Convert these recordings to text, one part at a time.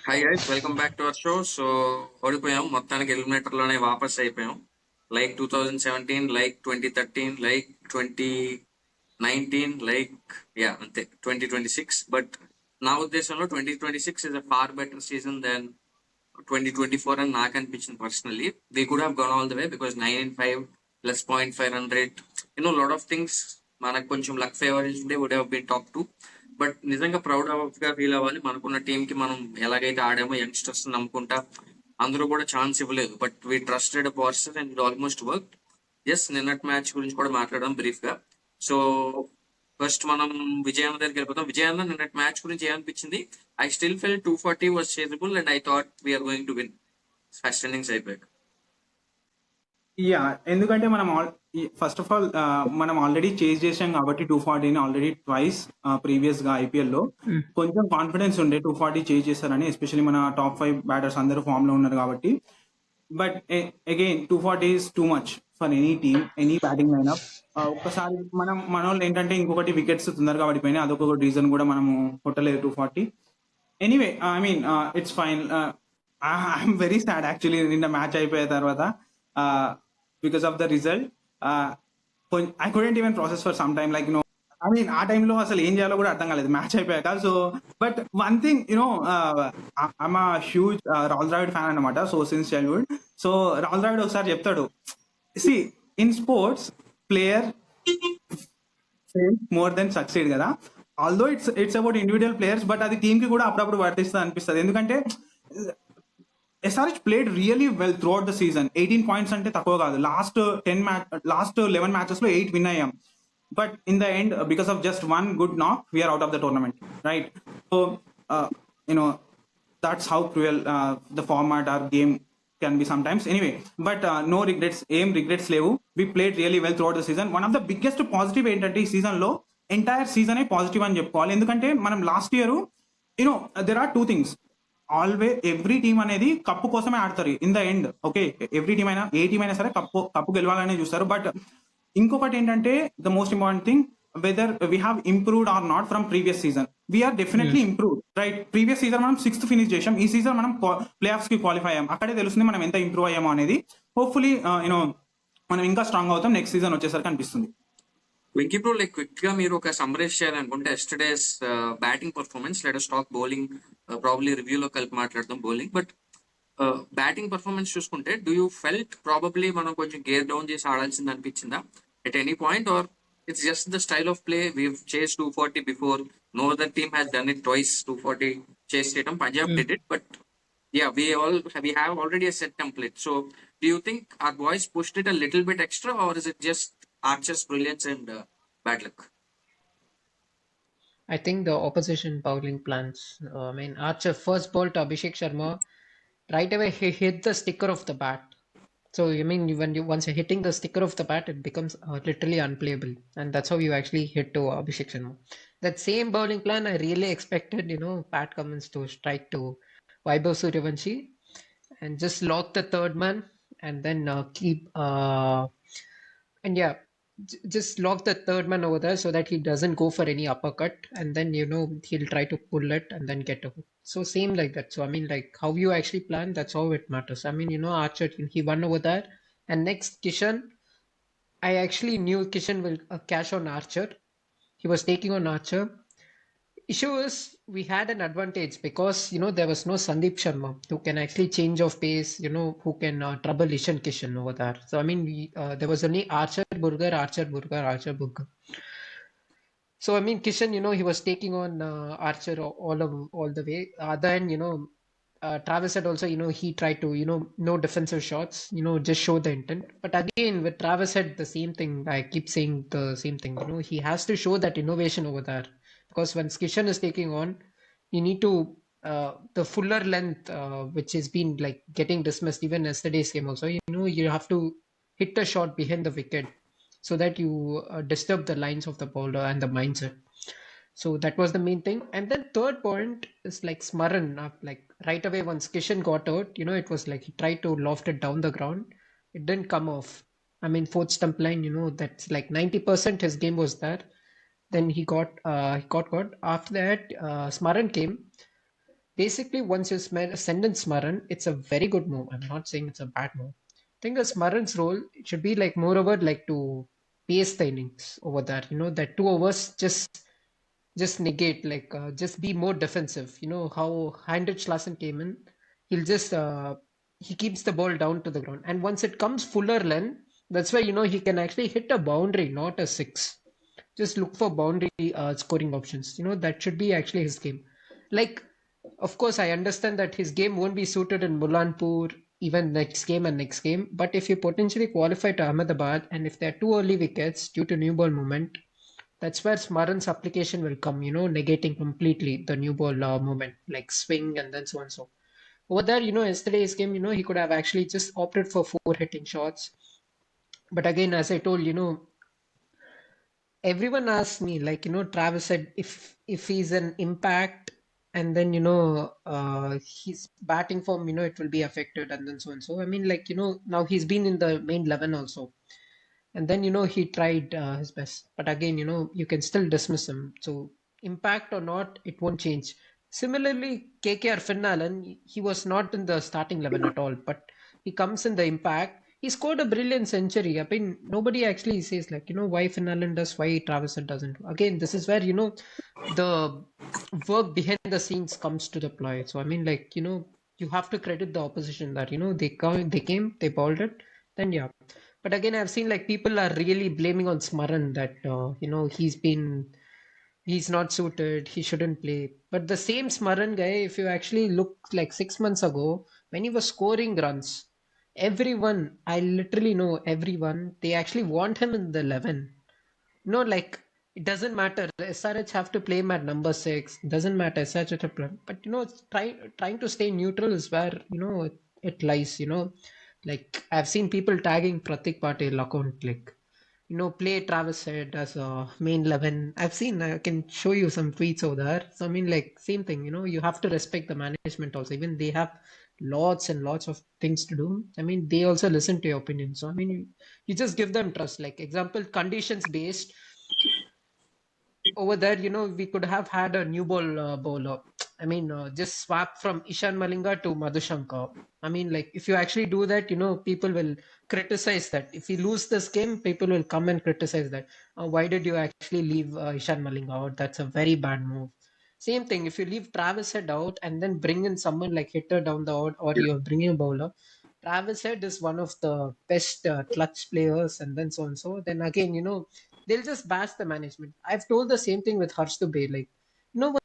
Hi guys, welcome back to our show. So ఓడిపోయాం, మొత్తానికి eliminator లోనే వాపస్ అయిపోయాం. లైక్ 2017, లైక్ 2013, లైక్ 2019, లైక్ అంతే 2026. బట్ నా ఉద్దేశంలో 2026 is a far better season than 2024 అని నాకు అనిపించింది personally. They could have gone all the way because 9-5 plus 0.5 run rate, lot of things మనకు కొంచెం లక్ ఫేవర్ ఉంటే would have been top 2. But నిజంగా ప్రౌడ్ ఆఫ్ గా ఫీల్ అవ్వాలి. మనకున్న టీం కి మనం ఎలాగైతే ఆడామో, యంగ్స్టర్స్ నమ్ముకుంటా అందరూ కూడా ఛాన్స్ ఇవ్వలేదు. But we trusted person and it almost work. Yes, నిన్నటి మ్యాచ్ గురించి కూడా మాట్లాడడం బ్రీఫ్ గా. సో ఫస్ట్ మనం విజయాన్న దగ్గరికి వెళ్ళిపోతాం. విజయాన్న, నిన్నటి మ్యాచ్ గురించి ఏమనిపించింది? I still felt 240 was chasable and I thought we're going to win first innings అయిపోయాక. యా, ఎందుకంటే మనం ఫస్ట్ ఆఫ్ ఆల్ మనం ఆల్రెడీ చేజ్ చేసాం కాబట్టి 240ని ఆల్రెడీ ట్వైస్ ప్రీవియస్ గా ఐపీఎల్ లో కొంచెం కాన్ఫిడెన్స్ ఉండే 240 చేజ్ చేస్తారని, ఎస్పెషల్లీ మన టాప్ 5 బ్యాటర్స్ అందరూ ఫామ్ లో ఉన్నారు కాబట్టి. But again 240 is too much for any team, any batting lineup. ఒక్కసారి మన వాళ్ళు ఏంటంటే ఇంకొకటి వికెట్స్ తొందరగా పడిపోయినాయి, అదొక రీజన్ కూడా మనము కొట్టలేదు 240. Anyway, I mean it's fine. I'm very sad actually నిన్న మ్యాచ్ అయిపోయిన తర్వాత because of the result. I couldn't even process for some time, like I mean ఆ టైంలో అసలు ఏం చేయాలో కూడా అర్థం కాలేదు మ్యాచ్ అయిపోయాక. So but one thing I'm a huge Rahul Dravid fan అనమాట, so since childhood. So Rahul Dravid ఒకసారి చెప్తాడు, see in sports player more than succeed కదా. Although it's about individual players, but అది టీమ్ కి కూడా అప్పుడప్పుడు వర్తిస్తుంది అనిపిస్తుంది. ఎందుకంటే SRH played really well throughout the season. 18 points ante takkuva kaadu. Last 11 matches lo 8 win ayyam. But in the end, because of just one good knock, we are out of the tournament, right? So that's how cruel the format or game can be sometimes. Anyway, but no regrets, regrets levu. We played really well throughout the season. One of the biggest positive ఏంటంటే ఈ season లో entire season positive అని చెప్పుకోవాలి. ఎందుకంటే మనం last year there are two things. Always every team అనేది cup కోసమే ఆడతారు in the end. Okay, every team అయినా ఏ టీమ్ అయినా సరే కప్పు గెలవాలనే చూస్తారు. బట్ ఇంకొకటి ఏంటంటే the most important thing, whether we have improved or not from previous season. We are definitely improved, right? Previous season మనం 6th ఫినిష్ చేసాం, ఈ సీజన్ మనం ప్లే ఆఫ్స్ కి క్వాలిఫై అయ్యాం. అక్కడే తెలుస్తుంది మనం ఎంత ఇంప్రూవ్ అయ్యామో అనేది. హోప్ఫుల్లీ మనం ఇంకా స్ట్రాంగ్ అవుతాం నెక్స్ట్ సీజన్ వచ్చేసరికి అనిపిస్తుంది. వెంకీ బ్రో, లైక్ క్విక్ గా మీరు ఒక సమ్మరైజ్ చేయాలనుకుంటే yesterday's batting performance, let us talk bowling probably రివ్యూలో కలిపి మాట్లాడదాం బౌలింగ్. బట్ బ్యాటింగ్ పర్ఫార్మెన్స్ చూసుకుంటే డూ యూ ఫెల్ట్ ప్రాబబ్లీ మనం కొంచెం గేర్ డౌన్ చేసి ఆడాల్సింది అనిపించిందా at any point, or it's just the style of play? We chase 240 before, no other team has done it twice. 240 chase చేయడం Punjab did it, but we have already a set template. So do you think our boys pushed it a little bit extra, or is it just Archer's brilliance and bad luck? I think the opposition bowling plans. Archer first ball to Abhishek Sharma, right away he hit the sticker of the bat. So once you're hitting the sticker of the bat, it becomes literally unplayable, and that's how you actually hit to Abhishek Sharma. That same bowling plan, I really expected Pat Cummins to strike to Vaibhav Sooryavanshi and just lock the third man, and then just lock the third man over there so that he doesn't go for any uppercut, and then he'll try to pull it and then get over. So same like that. So like how you actually plan, that's how it matters. Archer, he won over there. And next, Kishan, I actually knew Kishan will cash on Archer. He was taking on Archer. Issue is we had an advantage because there was no Sandeep Sharma who can actually change of pace, who can trouble Ishan Kishan over there. So there was only Archer Burger. So Kishan, he was taking on Archer all the way. Then Travis had also he tried to no defensive shots, just show the intent. But again with Travis had the same thing. I keep saying the same thing. He has to show that innovation over there. Because when Kishan is taking on, you need to the fuller length, which has been like getting dismissed even yesterday's game also. You have to hit a shot behind the wicket so that you disturb the lines of the bowler and the mindset. So that was the main thing. And then third point is like Smaran. Like right away once Kishan got out, it was like he tried to loft it down the ground. It didn't come off. Fourth stump line, that's like 90% his game was there. Then he got. After that, Smaran came. basically once you send in Smaran, it's a very good move. I'm not saying it's a bad move. I think the Smaran's role it should be like moreover like to pace the innings over there. That 2 overs just negate like just be more defensive. How Heinrich Lassen came in, he'll just he keeps the ball down to the ground, and once it comes fuller length, that's why he can actually hit a boundary, not a six. Just look for boundary scoring options. That should be actually his game. Like, of course, I understand that his game won't be suited in Mullanpur even next game and next game. But if you potentially qualify to Ahmedabad and if there are two early wickets due to new ball movement, that's where Smaran's application will come, negating completely the new ball movement, like swing and then so on so. Over there, yesterday's game, he could have actually just opted for four hitting shots. But again, as I told, everyone asks me, like, Travis said, if he's an impact and then, his batting form, it will be affected and then so and so. I mean, like, now he's been in the main 11 also. And then, he tried his best. But again, you can still dismiss him. So, impact or not, it won't change. Similarly, KKR Finn Allen, he was not in the starting 11 at all, but he comes in the impact. He scored a brilliant century. I mean, nobody actually says, like, why Finn Allen does, why Travis Head doesn't. Again, this is where, the work behind the scenes comes to the play. So, I mean, like, you have to credit the opposition that, they came, they bowled it, then yeah. But again, I've seen like people are really blaming on Smaran that he's not suited, he shouldn't play. But the same Smaran guy, if you actually look like 6 months ago when he was scoring runs, everyone, I literally know everyone, they actually want him in the 11. Like it doesn't matter. SRH have to play him at number 6. Doesn't matter. SRH have to play. But it's trying to stay neutral is where it lies. Like I've seen people tagging Pratik Patel account like play Travis Head as a main 11. I've seen. I can show you some tweets over there. So I mean, like same thing. You have to respect the management also. Even they have lots and lots of things to do. I mean, they also listen to your opinion. So I mean, you just give them trust. Like example, conditions based over there, we could have had a new ball bowler. I mean, just swap from Ishan Malinga to Madhushankar. I mean, like, if you actually do that, people will criticize that. If you lose this game, people will come and criticize that. Why did you actually leave Ishan Malinga out? That's a very bad move. Same thing, if you leave Travis Head out and then bring in someone like hitter down the out, or you're bringing a bowler, Travis Head is one of the best clutch players, and then so and so. Then again, they'll just bash the management. I've told the same thing with Harsh Dubey. Like,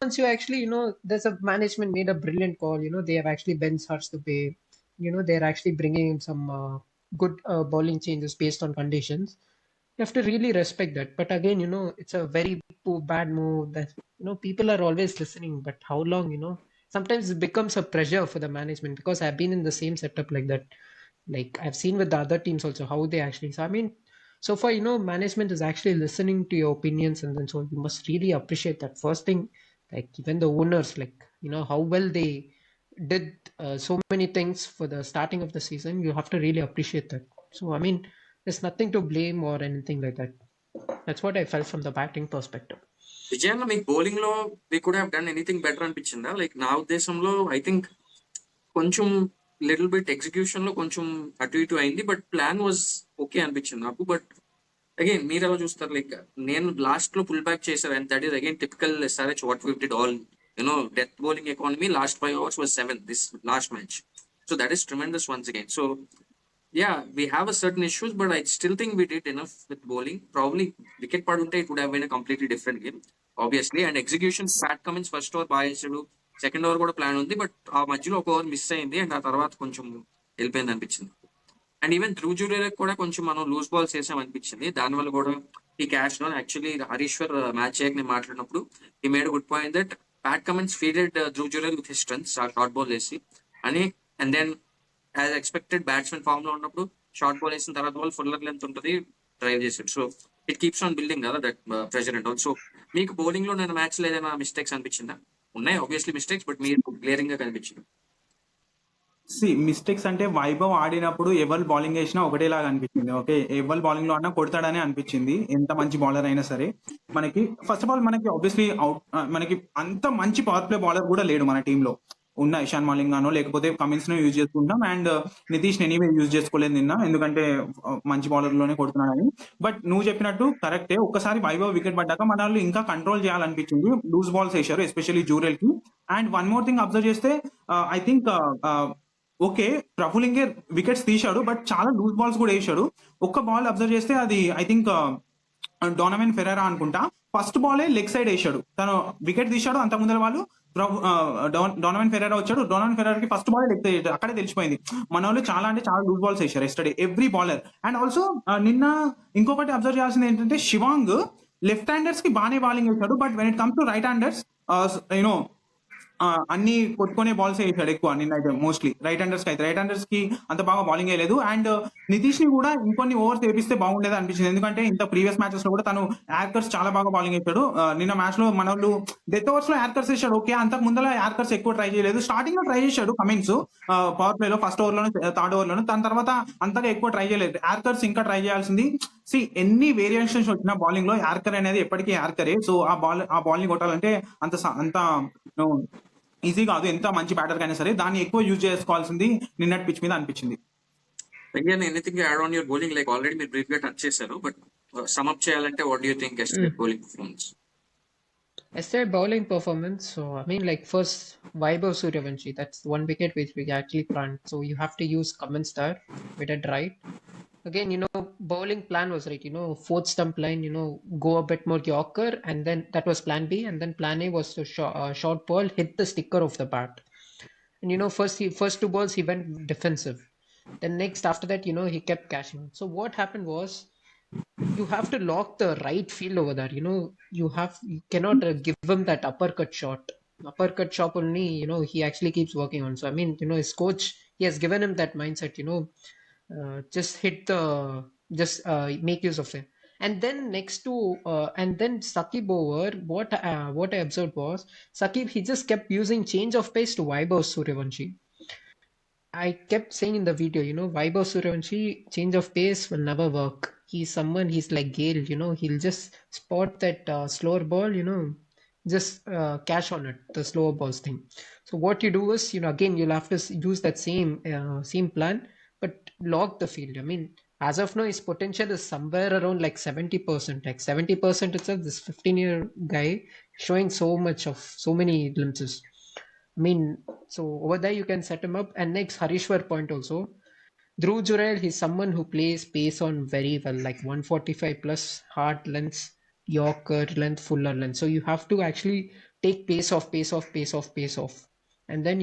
once you actually, there's a management made a brilliant call. They have actually benched Harsh Dubey. They're actually bringing in some good bowling changes based on conditions. You have to really respect that. But again, it's a very bad move that, people are always listening. But how long, sometimes it becomes a pressure for the management because I've been in the same setup like that. Like I've seen with the other teams also how they actually. So I mean, so far, management is actually listening to your opinions, and then so you must really appreciate that. First thing, like even the owners, like how well they did so many things for the starting of the season. You have to really appreciate that. So I mean, there's nothing to blame or anything like that. That's what I felt from the batting perspective. విజయన్న మీకు bowling లో we could have done anything better అనిపించిందా? Like నా ఉద్దేశంలో I think కొంచెం little bit execution లో కొంచెం అటు ఇటు అయింది, బట్ ప్లాన్ వాజ్ ఓకే అనిపించింది నాకు. బట్ అగైన్ మీరు ఎలా చూస్తారు? లైక్ నేను లాస్ట్ లో పుల్ బ్యాక్ చేశారు, and that is again typical SRH what we did all death bowling economy last 5 overs was 7 this last match. So that is tremendous once again. So yeah, we have a certain issues, but I still think we did enough with bowling. Probably wicket padunte it would have been a completely different game, obviously. And execution, Pat Cummins first over బాగా చేసాడు, second over కూడా plan ఉంది, but ఆ మధ్యలో ఒక over miss అయింది, and ఆ తర్వాత కొంచెం వెళ్ళిపోయింది అనిపించింది. అండ్ ఈవెన్ ధ్రువ్ జురేలకు కూడా కొంచెం మనం లూజ్ బాల్స్ చేసాం అనిపించింది. దానివల్ల కూడా ఈ క్యాష్ లో యాక్చువల్లీ హరీశ్వర్ మ్యాచ్ చేయక నేను మాట్లాడినప్పుడు he made good point that Pat Cummins feeded Dhruv Jurel with his strengths short ball వేసి అని. And then as expected batsmen form లో ఉన్నప్పుడు షార్ట్ బాల్ వేసిన తర్వాత బాల్ ఫుల్లర్ లెంత్ ఉంటుంది, డ్రైవ్ చేసాడు. So it keeps on building కదా that pressure and all. So మీకు బౌలింగ్ లో నేను మ్యాచ్ లో ఏదైనా మిస్టేక్స్ అనిపించిందా? ఉన్నాయి ఆబ్వియస్లీ మిస్టేక్స్, బట్ మీరు క్లియరింగ్ గా కనిపించింది. మిస్టేక్స్ అంటే వైభవ్ ఆడినప్పుడు ఎవరు బౌలింగ్ వేసినా ఒకటేలాగా అనిపించింది. ఓకే, ఎవరు బౌలింగ్ లో అన్నా కొడతాడని అనిపించింది, ఎంత మంచి బౌలర్ అయినా సరే. మనకి ఫస్ట్ ఆఫ్ ఆల్ మనకి ఆబ్వియస్లీ మనకి అంత మంచి పవర్ ప్లే బౌలర్ కూడా లేడు మన టీంలో. ఉన్న ఇషాన్ మలింగానో లేకపోతే కమిన్స్ ను యూజ్ చేసుకుంటాం. అండ్ నితీష్ ఎనీవే యూజ్ చేసుకోలేదు నిన్న, ఎందుకంటే మంచి బౌలర్ లోనే కొడుతున్నాడని. బట్ నువ్వు చెప్పినట్టు కరెక్టే, ఒక్కసారి వైభవ్ వికెట్ పడ్డాక మన వాళ్ళు ఇంకా కంట్రోల్ చేయాలనిపించింది. లూజ్ బాల్స్ వేశారు ఎస్పెషల్లీ జూరెల్ కి. And one more thing observe చేస్తే I think okay, Praful Hinge wickets తీశాడు, బట్ చాలా లూజ్ బాల్స్ కూడా వేశాడు. ఒక్క బాల్ అబ్జర్వ్ చేస్తే అది ఐ థింక్ డోనవెన్ ఫెరెరా అనుకుంటా, ఫస్ట్ బాలే లెగ్ సైడ్ వేసాడు, తను వికెట్ తీశాడు. అంత ముందర వాళ్ళు డోనవెన్ ఫెరెరా వచ్చాడు, డోనవెన్ ఫెరెరా కి ఫస్ట్ బాల్ లెగ్ సైడ్, అక్కడే తెలిసిపోయింది మన వాళ్ళు చాలా అంటే చాలా లూజ్ బాల్స్ వేశారు ఎస్టర్డే ఎవ్రీ బాలర్. అండ్ ఆల్సో నిన్న ఇంకొకటి అబ్జర్వ్ చేయాల్సింది ఏంటంటే శివాంగ్ లెఫ్ట్ హ్యాండర్స్ కి బాగానే బౌలింగ్ వేశాడు, but when it comes to right handers you know అన్ని కొట్టుకునే బాల్స్ వేసాడు ఎక్కువ నిన్న అయితే. మోస్ట్లీ రైట్ హ్యాండర్స్ కి అంత బాగా బౌలింగ్ వేయలేదు. అండ్ నితీష్ ని కూడా ఇంకొన్ని ఓవర్స్ వేపిస్తే బాగుండేది అనిపించింది, ఎందుకంటే ఇంత ప్రీవియస్ మ్యాచెస్ లో కూడా తను యార్కర్స్ చాలా బాగా బౌలింగ్ వేసాడు. నిన్న మ్యాచ్ లో మన వాళ్ళు డెత్ ఓవర్స్ లో యార్కర్స్ వేసాడు, ఓకే, అంతకు ముందర యార్కర్స్ ఎక్కువ ట్రై చేయలేదు. స్టార్టింగ్ లో ట్రై చేశాడు కమిన్స్ పవర్ ప్లే లో, ఫస్ట్ ఓవర్ లోను థర్డ్ ఓవర్ లోను, దాని తర్వాత అంతగా ఎక్కువ ట్రై చేయలేదు. యార్కర్స్ ఇంకా ట్రై చేయాల్సింది. ఎన్ని వేరియేషన్స్ వచ్చినా బౌలింగ్ లో యార్కర్ అనేది ఎప్పటికీ యార్కరే. సో ఆ బాల్ ని కొట్టాలంటే అంత ఈజీ కాదు, ఎంత మంచి బ్యాటర్ కైనా సరే. దాన్ని ఎక్కువ యూజ్ చేసుకోవాల్సింది నిన్నటి పిచ్ మీద అనిపించింది. Again anything add on your bowling, like already మీరు బ్రీఫ్ గా టచ్ చేశారు, బట్ సమ్అప్ చేయాలంటే what do you think yesterday bowling performance? Yesterday bowling performance, so I mean like first Vaibhav Sooryavanshi, that's one wicket which we actually planned. So you have to use Cummins there. We did right. Again, bowling plan was right. Fourth stump line, go a bit more Yorker, and then that was plan B, and then plan A was to short ball, hit the sticker of the bat. And first two balls he went defensive. Then next after that, he kept cashing. So what happened was, you have to lock the right field over there. You cannot give him that uppercut shot. Uppercut shot only, he actually keeps working on. So I mean, his coach, he has given him that mindset. Just make use of it. And then and then Sakib over. What I observed was, Sakib, he just kept using change of pace to Vaibhav Sooryavanshi. I kept saying in the video, Vaibhav Sooryavanshi, change of pace will never work. He's like Gale, he'll just spot that slower ball, just cash on it, the slower balls thing. So what you do is, again, you'll have to use that same plan, but lock the field. I mean, as of now, his potential is somewhere around like 70%. Like 70% itself, this 15-year guy showing so many glimpses. I mean, so over there you can set him up. And next, Harishwar point also. Dhruv Jurel, he's someone who plays pace on very well, like 145 plus, hard lengths, Yorker length, fuller length. So you have to actually take pace off. And then,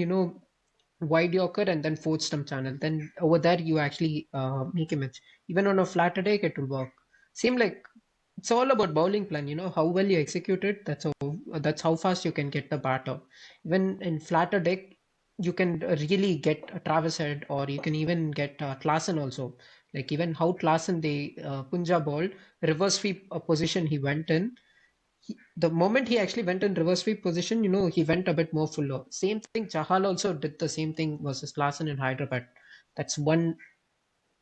wide Yorker and then fourth stump channel. Then over there you actually make a match. Even on a flatter deck, it will work. Same like, it's all about bowling plan, how well you execute it. That's how fast you can get the bat out. Even in flatter deck, you can really get a Travis Head, or you can even get Klaasen also. Like even how Klaasen, they Punjab ball reverse sweep position he went in. The moment he actually went in reverse sweep position, he went a bit more fuller. Same thing, Chahal also did the same thing versus Klaasen in Hyderabad. That's one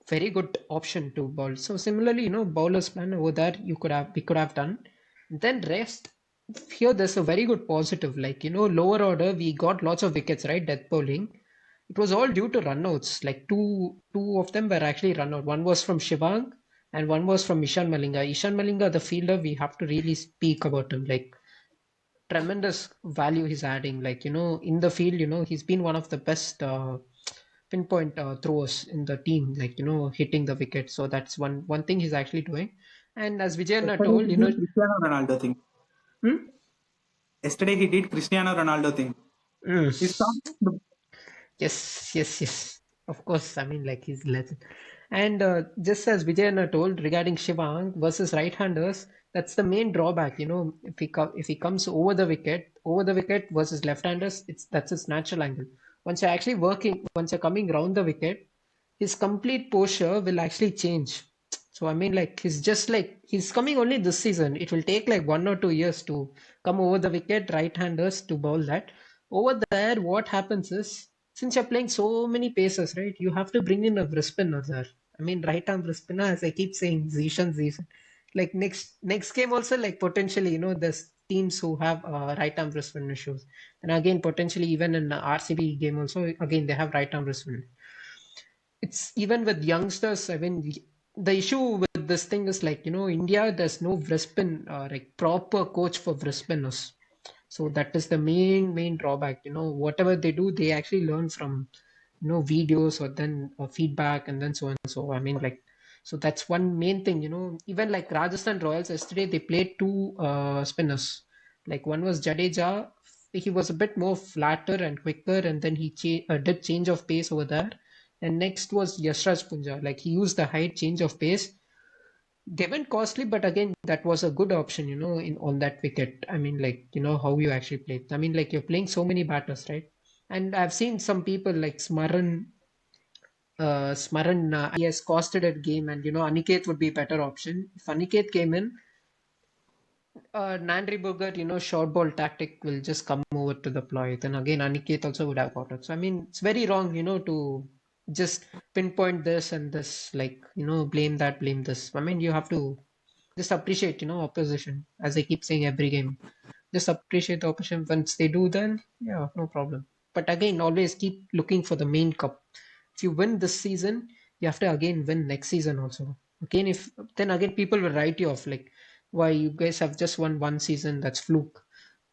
very good option to bowl. So similarly, bowlers plan over there, we could have done. Then rest, here there's a very good positive. Like, lower order, we got lots of wickets, right? Death bowling. It was all due to runouts. Like two of them were actually run out. One was from Shivang and one was from Ishan Malinga. Ishan Malinga, the fielder, we have to really speak about him. Like, tremendous value he's adding. Like, in the field, he's been one of the best pinpoint throwers in the team, like, hitting the wicket. So that's one thing he's actually doing. And as Vijayana told, Cristiano Ronaldo thing. Yesterday he did Cristiano Ronaldo thing. He stopped. Yes. Of course, I mean, like, he's legend. And just as Vijayana told regarding Shivang versus right-handers, that's the main drawback. If he comes over the wicket versus left-handers, that's his natural angle. Once you're coming round the wicket, his complete posture will actually change. So I mean, like, he's coming only this season. It will take like 1 or 2 years to come over the wicket, right-handers to bowl that. Over there, what happens is, since you're playing so many paces, right, you have to bring in a wrist spinner there. I mean, right-arm wrist spinner, as I keep saying, Zishan. Like next game also, like potentially, there's teams who have right arm wrist spin issues. And again, potentially even in RCB game also, again they have right arm wrist spin. It's even with youngsters. I mean, the issue with this thing is like, India, there's no wrist spin, like proper coach for wrist spinners. So that is the main drawback. Whatever they do, they actually learn from videos or then feedback and then so on. So I mean, like, so that's one main thing. Even like Rajasthan Royals yesterday, they played two spinners. Like one was Jadeja. He was a bit more flatter and quicker, and then he did change of pace over there. And next was Yashraj Punja. Like he used the height change of pace. They went costly, but again, that was a good option, in on that wicket. I mean, like, how you actually play. I mean, like, you're playing so many batters, right? And I've seen some people like Smaran, he has costed a game, and Aniket would be a better option. If Aniket came in, Nandri Bogart, short ball tactic will just come over to the ploy. Then again, Aniket also would have got it. So I mean, it's very wrong, to just pinpoint this and this, like, blame that, blame this. I mean, you have to just appreciate, opposition. As I keep saying every game, just appreciate the opposition. Once they do, then yeah, no problem. But again, always keep looking for the main cup. If you win this season, you have to again win next season also. Again, if then again people will write you off like, why you guys have just won one season, that's fluke.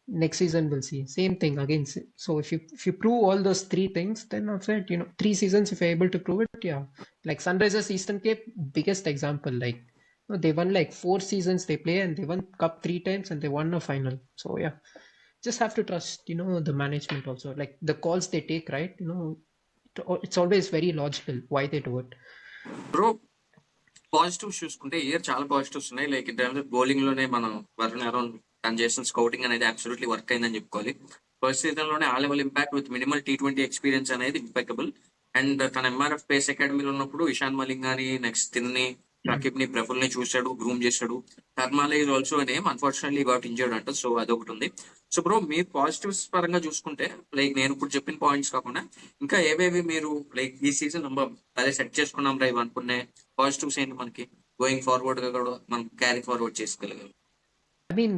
Next season we'll see. Same thing again. So if you prove all those three things, then I've said, 3 seasons if you're able to prove it, yeah. Like Sunrisers Eastern Cape, biggest example. Like they won like 4 seasons they play and they won cup 3 times and they won a final. So yeah, just have to trust, the management also. Like the calls they take, right? It's always very logical why they do it. Bro positives చూసుకుంటే year చాలా positives ఉన్నాయి. Like in terms of bowling లోనే మనం Varun Aaron తను చేసిన scouting అనేది absolutely work అయిందని చెప్పుకోవాలి. ఫస్ట్ సీజన్ లోనే ఆ level impact with minimal T20 experience అనేది ఇంపెకబుల్. అండ్ తన ఎంఆర్ఎఫ్ పేస్ అకాడమీలో ఉన్నప్పుడు ఇషాన్ మలింగాని, నెక్స్ట్ తిన్ని, సాకిబ్ ని, ప్రఫుల్ ని చూశాడు, గ్రూమ్ చేశాడు. Tarmale is also name, unfortunately got injured అంట. సో అదొకటి ఉంది. సో బ్రో మీరు పాజిటివ్స్ పరంగా చూసుకుంటే లైక్ నేను ఇప్పుడు చెప్పిన పాయింట్స్ కాకుండా ఇంకా ఏవేవి మీరు లైక్ ఈ సీజన్ అదే సెట్ చేసుకున్నాం రా ఇవి అనుకునే పాజిటివ్స్ ఏంటి మనకి గోయింగ్ ఫార్వర్డ్ గా కూడా మనం క్యారీ ఫార్వర్డ్ చేసుకోగలం? I mean,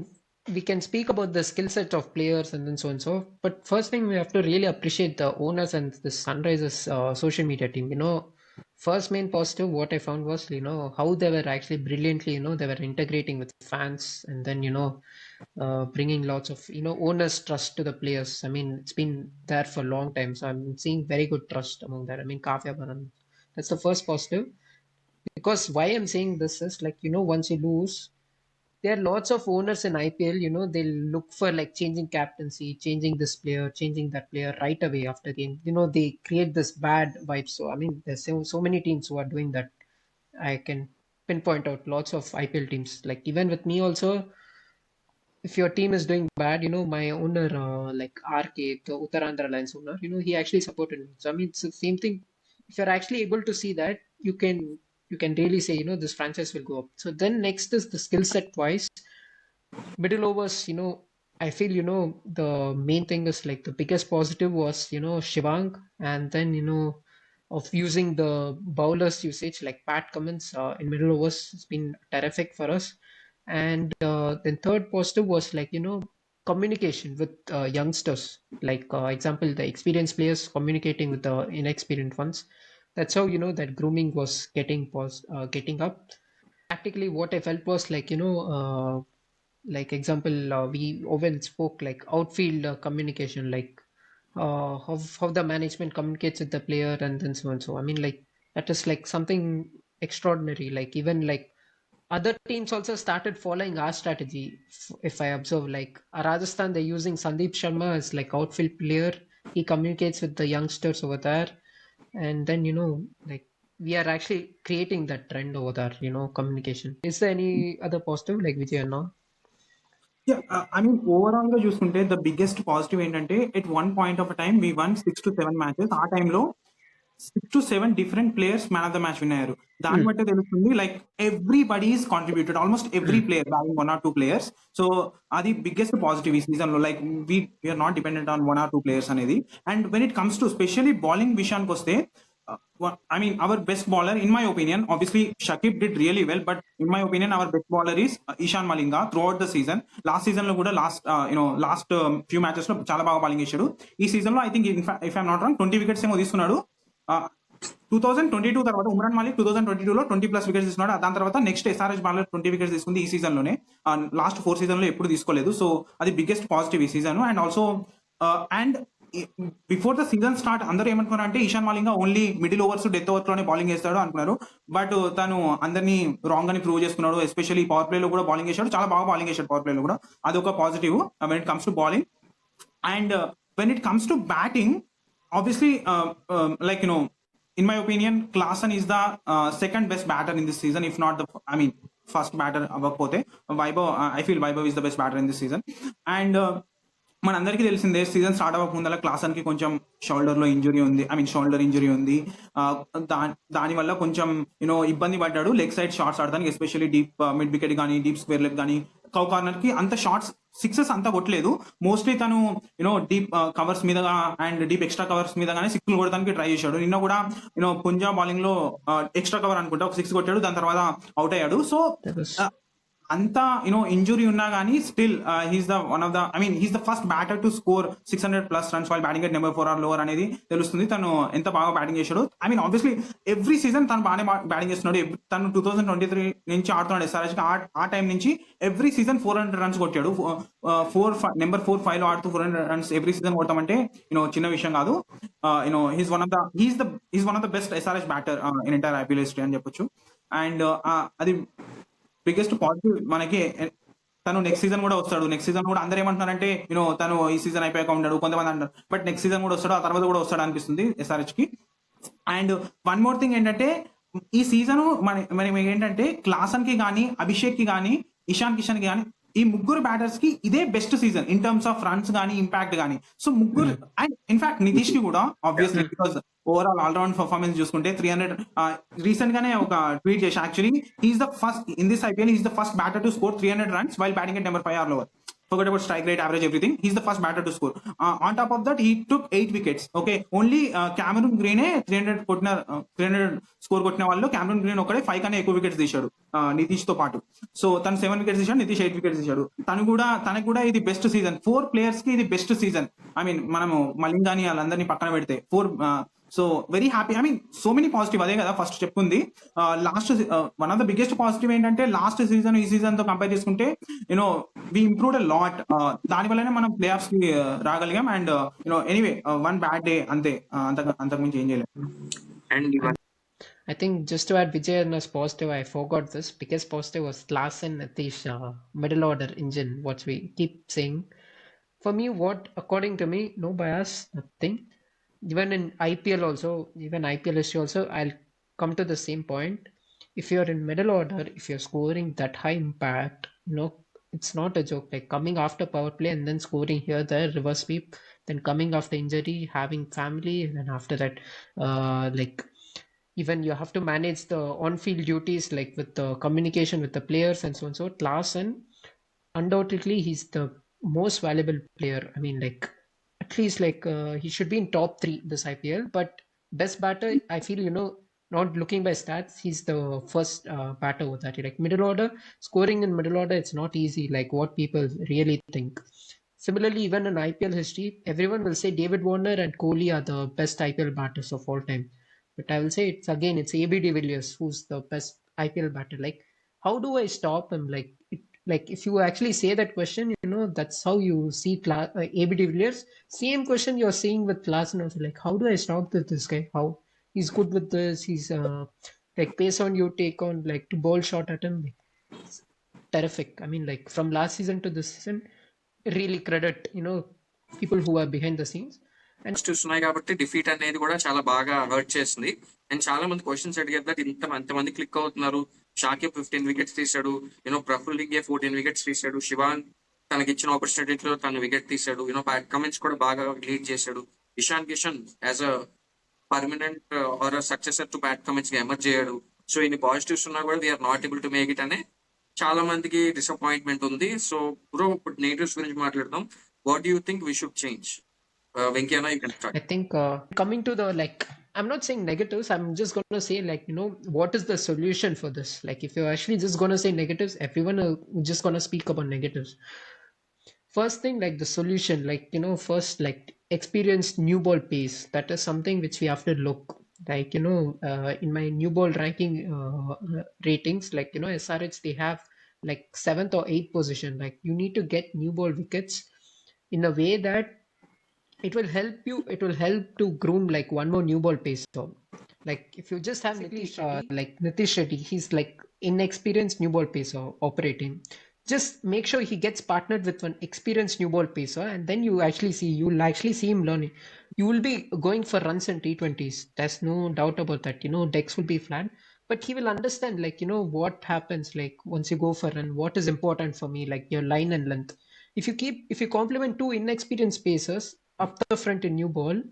we can speak about the skill set of players and then so and so. But first thing, we have to really appreciate the owners and the Sunrisers social media team. First main positive, what I found was, how they were actually brilliantly, they were integrating with fans and then, bringing lots of, owners' trust to the players. I mean, it's been there for a long time. So I'm seeing very good trust among that. I mean, Kavya Baran, that's the first positive. Because why I'm saying this is like, once you lose, there are lots of owners in IPL, they'll look for like changing captaincy, changing this player, changing that player right away after game. They create this bad vibe. So, I mean, there's so many teams who are doing that. I can pinpoint out lots of IPL teams. Like even with me also, if your team is doing bad, my owner, like RK, the Uttarandhra Lions owner, he actually supported me. So, I mean, it's the same thing. If you're actually able to see that, you can really say, this franchise will go up. So then next is the skill set wise. Middle overs, I feel, the main thing is like the biggest positive was, Shivang, and then, of using the bowlers usage like Pat Cummins in middle overs has been terrific for us. And then third positive was like, communication with youngsters. Like example, the experienced players communicating with the inexperienced ones. That's how, that grooming was getting up. Practically what I felt was like, like example, we often spoke like outfield communication, like how the management communicates with the player and then so and so. I mean, like that is like something extraordinary. Like even like other teams also started following our strategy. If I observe, like Rajasthan, they're using Sandeep Sharma as like outfield player. He communicates with the youngsters over there, and then like we are actually creating that trend over there. Communication. Is there any other positive like Vijay or no? Yeah, I mean, overall గా చూసుకుంటే the biggest positive ఏంటంటే at one point of a time we won 6 to 7 matches. ఆ టైంలో 6 to 7 different players man of the match win అయ్యారు. దాన్ని బట్టే తెలుస్తుంది like everybody is contributed, almost every player batting 1 or 2 players. So అది biggest positive ఈ season లో. Like we are not dependent on 1 or 2 players అనేది. And when it comes to specially bowling విషయానికి వస్తే I mean, our best bowler, in my opinion, obviously Shakib did really well, but in my opinion, our best bowler is Ishan Malinga throughout the season. Last season lo kuda last few matches lo chala baga bowling chesadu. Ee season lo I think if I'm not wrong 20 wickets emo తీసుకున్నాడు. 2022 తర్వాత ఉమ్రాన్ మాలిక్ 2022 లో 20+ wickets తీసుకున్నాడు. దాని తర్వాత next SRH బాలర్ 20 wickets తీసుకుంది ఈ season లోనే. Last 4 season లో ఎప్పుడు తీసుకోలేదు. సో అది బిగ్గెస్ట్ పాజిటివ్ ఈ season. And also and before the season start అందరూ ఏమనుకున్నారు అంటే Ishan Malinga only middle overs death overs లోనే బౌలింగ్ చేస్తాడు అనుకున్నారు. బట్ తను అందరినీ రాంగ్ అని ప్రూవ్ చేసుకున్నాడు. ఎస్పెషల్లీ పవర్ ప్లే లో కూడా బౌలింగ్ చేశాడు, చాలా బాగా బౌలింగ్ చేశాడు పవర్ ప్లే లో కూడా. అదొక positive when it comes to bowling. And when it comes to batting, obviously like in my opinion Klaasen is the second best batter in this season, if not the first batter అవ్వకపోతే Vaibhav, I feel Vaibhav is the best batter in this season. And మనందరికీ తెలిసిందే season start అవ్వక ముందర Klaasen కి కొంచెం shoulder injury ఉంది. దాని వల్ల కొంచెం ఇబ్బంది పడ్డాడు లెగ్ సైడ్ షాట్స్ ఆడడానికి, ఎస్పెషల్లీ డీప్ మిడ్ వికెట్ కానీ డీప్ స్క్వేర్ లెగ్ కానీ కౌ కార్నర్ కి అంత షార్ట్స్ సిక్సెస్ అంతా కొట్టలేదు. మోస్ట్లీ తను డీప్ కవర్స్ మీద అండ్ డీప్ ఎక్స్ట్రా కవర్స్ మీద కానీ సిక్స్లు కొడడానికి ట్రై చేశాడు. నిన్న కూడా పుంజాబ్ బౌలింగ్ లో ఎక్స్ట్రా కవర్ అనుకుంటా ఒక 6 కొట్టాడు, దాని తర్వాత అవుట్ అయ్యాడు. సో అంతా ఇంజురీ ఉన్నా కానీ still he's the first batter to score 600+ runs while batting at number 4 or lower అనేది తెలుస్తుంది. తను ఎంత బాగా బ్యాటింగ్ చేశాడు. ఆబ్వియస్లీ ఎవ్రీ సీజన్ తను బాగానే బ్యాటింగ్ చేస్తున్నాడు. తను 2023 నుంచి ఆడుతున్నాడు SRH కి. ఆ టైం నుంచి ఎవ్రీ సీజన్ 400 రన్స్ కొట్టాడు. నెంబర్ 4-5 లో ఆడుతూ 400 రన్స్ ఎవ్రీ సీజన్ కొడతామంటే చిన్న విషయం కాదు. He's one of the best SRH batter in entire IPL history అని చెప్పొచ్చు. అండ్ అది బిగ్గెస్ట్ పాజిటివ్ మనకి. తను నెక్స్ట్ సీజన్ కూడా వస్తాడు. నెక్స్ట్ సీజన్ కూడా అందరూ ఏమంటున్నారంటే తను ఈ సీజన్ అయిపోయాక ఉంటాడు కొంతమంది అంటారు, బట్ నెక్స్ట్ సీజన్ కూడా వస్తాడు, ఆ తర్వాత కూడా వస్తాడు అనిపిస్తుంది SRH కి. అండ్ వన్ మోర్ థింగ్ ఏంటంటే ఈ సీజన్ మనం ఏంటంటే క్లాసన్ కి కానీ అభిషేక్ కి కానీ ఇషాన్ కిషన్ కి కానీ ఈ ముగ్గురు బ్యాటర్స్ కి ఇదే best season in terms of runs కానీ ఇంపాక్ట్ కానీ. సో ముగ్గురు అండ్ ఇన్ఫాక్ట్ నితీష్ కి కూడా obviously because overall all round performance చూసుకుంటే 300 రీసెంట్ గానే ఒక ట్వీట్ చేసి actually he's the first in this IPL, he's the first batter to score 300 runs while batting at number 5 or lower. Forget about strike rate, average, everything. He's the first batter to score. On top of that, he took 8 wickets. Okay, only Cameron Green 300 score కొట్టిన వాళ్ళు Cameron Green ఒకడే 5 కన్నా ఎక్కువ wickets తీశాడు నితీష్ తో పాటు. So తను 7 wickets తీశాడు, నితీష్ 8 వికెట్స్ తీశాడు. తనకు కూడా ఇది బెస్ట్ సీజన్. 4 ప్లేయర్స్ కి ఇది బెస్ట్ సీజన్. మనము మలింగాని వాళ్ళందరినీ పక్కన పెడితే 4. So very happy. So many positive. అదే కదా ఫస్ట్ చెప్పుకుంది. Last one of the biggest positive ఏంటంటే లాస్ట్ సీజన్ ఈ సీజన్ తో కంపేర్ చేసుకుంటే వి ఇంప్రూవ్డ్ అ లాట్. దాని వల్లనే మనం ప్లే ఆఫ్స్ కి రాగలిగాం. And anyway one bad day అంతే, అంతకుమించి ఏం చేయలేము. And I think just to add Vijay as positive, I forgot this. Biggest positive was Klaasen, Nitish, middle order engine, what we keep saying. For me, what according to me, no bias, nothing. Even in IPL also, even IPL history also, I'll come to the same point. If you're in middle order, if you're scoring that high impact, it's not a joke. Like coming after power play and then scoring here, there, reverse sweep, then coming after injury, having family, and then after that, like even you have to manage the on-field duties, like with the communication with the players and so on. So Klaasen, undoubtedly, he's the most valuable player. Like at least like he should be in top 3 this IPL. But best batter, I feel not looking by stats, he's the first batter over that. Like middle order, scoring in middle order, it's not easy like what people really think. Similarly, even in IPL history, everyone will say David Warner and Kohli are the best IPL batters of all time. But I will say it's AB de Villiers who's the best IPL batter. Like, how do I stop him? Like if you actually say that question, that's how you see AB de Villiers. Same question you're seeing with Klaasen also. Like, how do I stop this guy? How he's good with this? He's like pace on you, take on, like to bowl shot at him. It's terrific. Like from last season to this season, really credit people who are behind the scenes. Positives ఉన్నాయి కాబట్టి defeat అనేది కూడా చాలా బాగా hurt చేసింది. And చాలా మంది questions అడిగారు దట్ ఎంతమంది క్లిక్ అవుతున్నారు. షాకిబ్ 15 వికెట్స్ తీశాడు, ప్రఫుల్ హింగే 14 వికెట్స్ తీశాడు, శివాంగ్ తనకి ఇచ్చిన ఆపర్చునిటీలో తను వికెట్ తీశాడు, ప్యాట్ కమిన్స్ కూడా బాగా లీడ్ చేశాడు, Ishan Kishan as a permanent or successor to Pat Cummins గా ఎమర్జ్ అయ్యాడు. సో ఇన్ని పాజిటివ్స్ ఉన్నా కూడా we are not able to make it అనే చాలా మందికి డిసప్పాయింట్మెంట్ ఉంది. సో బ్రో ఇప్పుడు నెగటివ్స్ గురించి మాట్లాడదాం. What do you think we should change? Venkiyana, you can start. I think coming to the I'm not saying negatives. I'm just gonna say, like, what is the solution for this? Like, if you're actually just gonna say negatives, everyone are just gonna speak about negatives. First thing, like the solution, like, first, like experienced new ball pace. That is something which we have to look. Like, in my new ball ranking ratings, like, SRH, they have like seventh or eighth position. Like, you need to get new ball wickets in a way that it will help to groom like one more new ball pacer. Like, if you just have Nitish Reddy, he's like inexperienced new ball pacer operating. Just make sure he gets partnered with one experienced new ball pacer, and then you'll actually see him learning. You will be going for runs in T20s. There's no doubt about that. Decks will be flat, but he will understand, like, what happens, like, once you go for run, what is important for me, like your line and length. If you complement two inexperienced pacers up the front in new ball,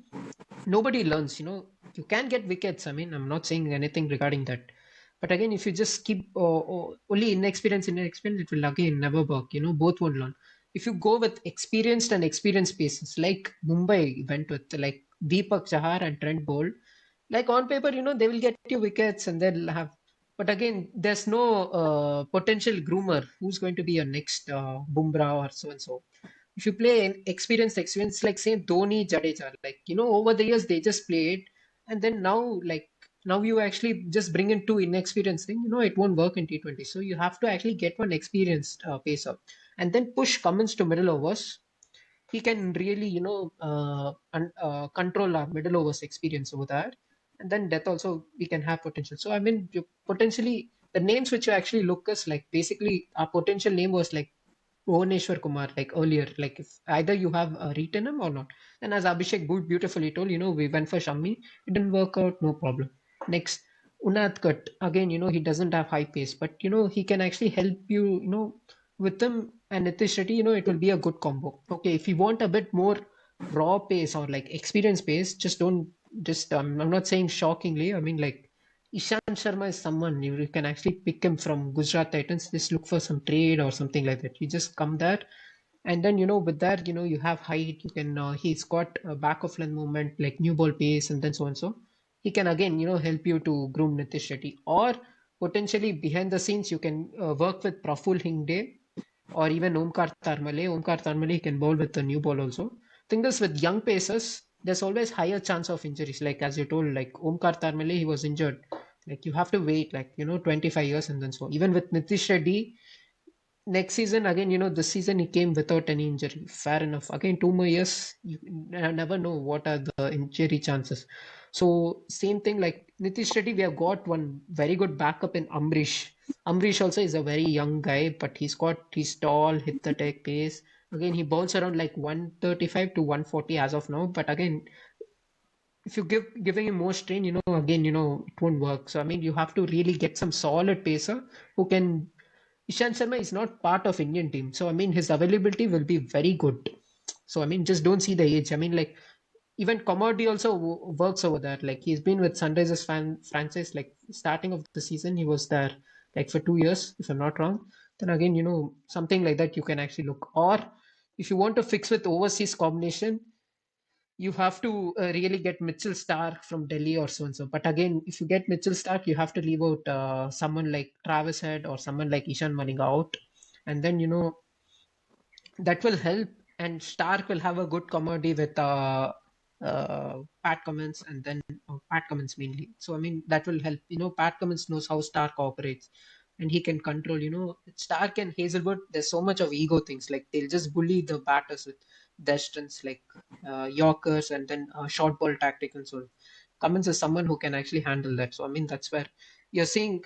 nobody learns. You can get wickets. I mean, I'm not saying anything regarding that. But again, if you just keep only inexperienced, it will again never work. Both won't learn. If you go with experienced and experienced pacers, like Mumbai went with, like Deepak Chahar and Trent Bolt, like on paper, they will get you wickets and they'll have. But again, there's no potential groomer who's going to be your next Bumrah or so and so. If you play an experience, like say Dhoni, Jadeja, like, over the years they just played, and then now you actually just bring in two inexperienced thing, it won't work in T20. So you have to actually get one experienced pacer, and then push Cummins to middle overs. He can really, control our middle overs experience over there. And then death also, we can have potential. So I mean, you potentially, the names which you actually look is like, basically our potential name was like Bhuvaneshwar Kumar, like earlier. Like, if either you have written him or not. And as Abhishek beautifully told, we went for Shammi. It didn't work out, no problem. Next, Unath Kat. Again, he doesn't have high pace, but he can actually help you, with him and Nitish Reddy, it will be a good combo. Okay, if you want a bit more raw pace or like experience pace, just don't just I'm not saying shockingly. I mean, like, Ishan Sharma is someone you can actually pick him from Gujarat Titans. Just look for some trade or something like that. You just come there, and then with that, you have height. You can he's got a back of length movement, like new ball pace, and then so and so. He can again help you to groom Nitish Shetty, or potentially behind the scenes you can work with Praful Hinge or even Omkar Tarmale. Omkar Tarmale can bowl with the new ball also. Thing is, with young pacers, there's always higher chance of injuries. Like, as you told, like Omkar Tarmale, he was injured. Like, you have to wait, like, 25 years, and then so. Even with Nitish Reddy, next season, again, this season he came without any injury. Fair enough. Again, 2 more years, you never know what are the injury chances. So, same thing like Nitish Reddy, we have got one very good backup in Amrish. Amrish also is a very young guy, but he's tall, hit the deck pace. Again, he bowls around like 135 to 140 as of now. But again, if you giving him more strain, again, it won't work. So I mean, you have to really get some solid pacer who can. Ishan Sharma is not part of Indian team, so I mean, his availability will be very good. So I mean, just don't see the age. I mean, like, even Commodity also works over there. Like, he's been with Sunrisers franchise, like starting of the season, he was there like for 2 years, if I'm not wrong. Then again, something like that you can actually look. Or if you want to fix with overseas combination, you have to really get Mitchell Stark from Delhi or so and so. But again, if you get Mitchell Stark, you have to leave out someone like Travis Head or someone like Ishan Malinga out, and then that will help. And Stark will have a good commodity with Pat Cummins, and then Pat Cummins mainly. So I mean, that will help. Pat Cummins knows how Stark operates, and he can control. Stark and Hazelwood. There's so much of ego things. Like, they'll just bully the batters with their strengths, like Yorkers and then short ball tactics and so on. Cummins is someone who can actually handle that. So I mean, that's where you're seeing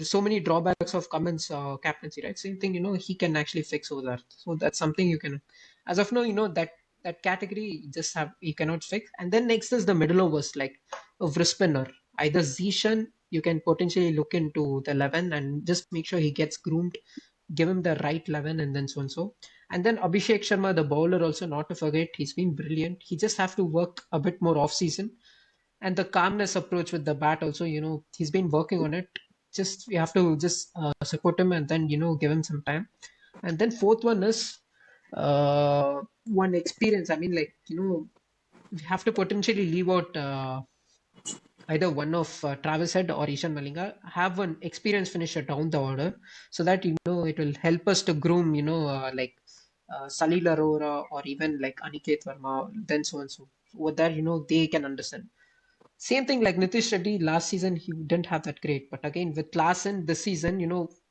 so many drawbacks of Cummins captaincy, right? Same thing, he can actually fix over that. So that's something you can, as of now, that category you just have, you cannot fix. And then next is the middle overs, like a wrist spinner, either Zishan. You can potentially look into the 11 and just make sure he gets groomed, give him the right 11, and then so and so. And then Abhishek Sharma, the bowler, also not to forget, he's been brilliant. He just have to work a bit more off season, and the calmness approach with the bat also, he's been working on it. Just we have to just support him, and then give him some time. And then fourth one is one experience. I mean, like, we have to potentially leave out either one of Travis Head or Ishan Malinga have an experienced finisher down the order, so that it will help us to groom like Salil Arora or even like Aniket Verma, then so and so. Over there, they can understand. Same thing like Nitish Reddy last season, he didn't have that great. But again, with Larsen this season,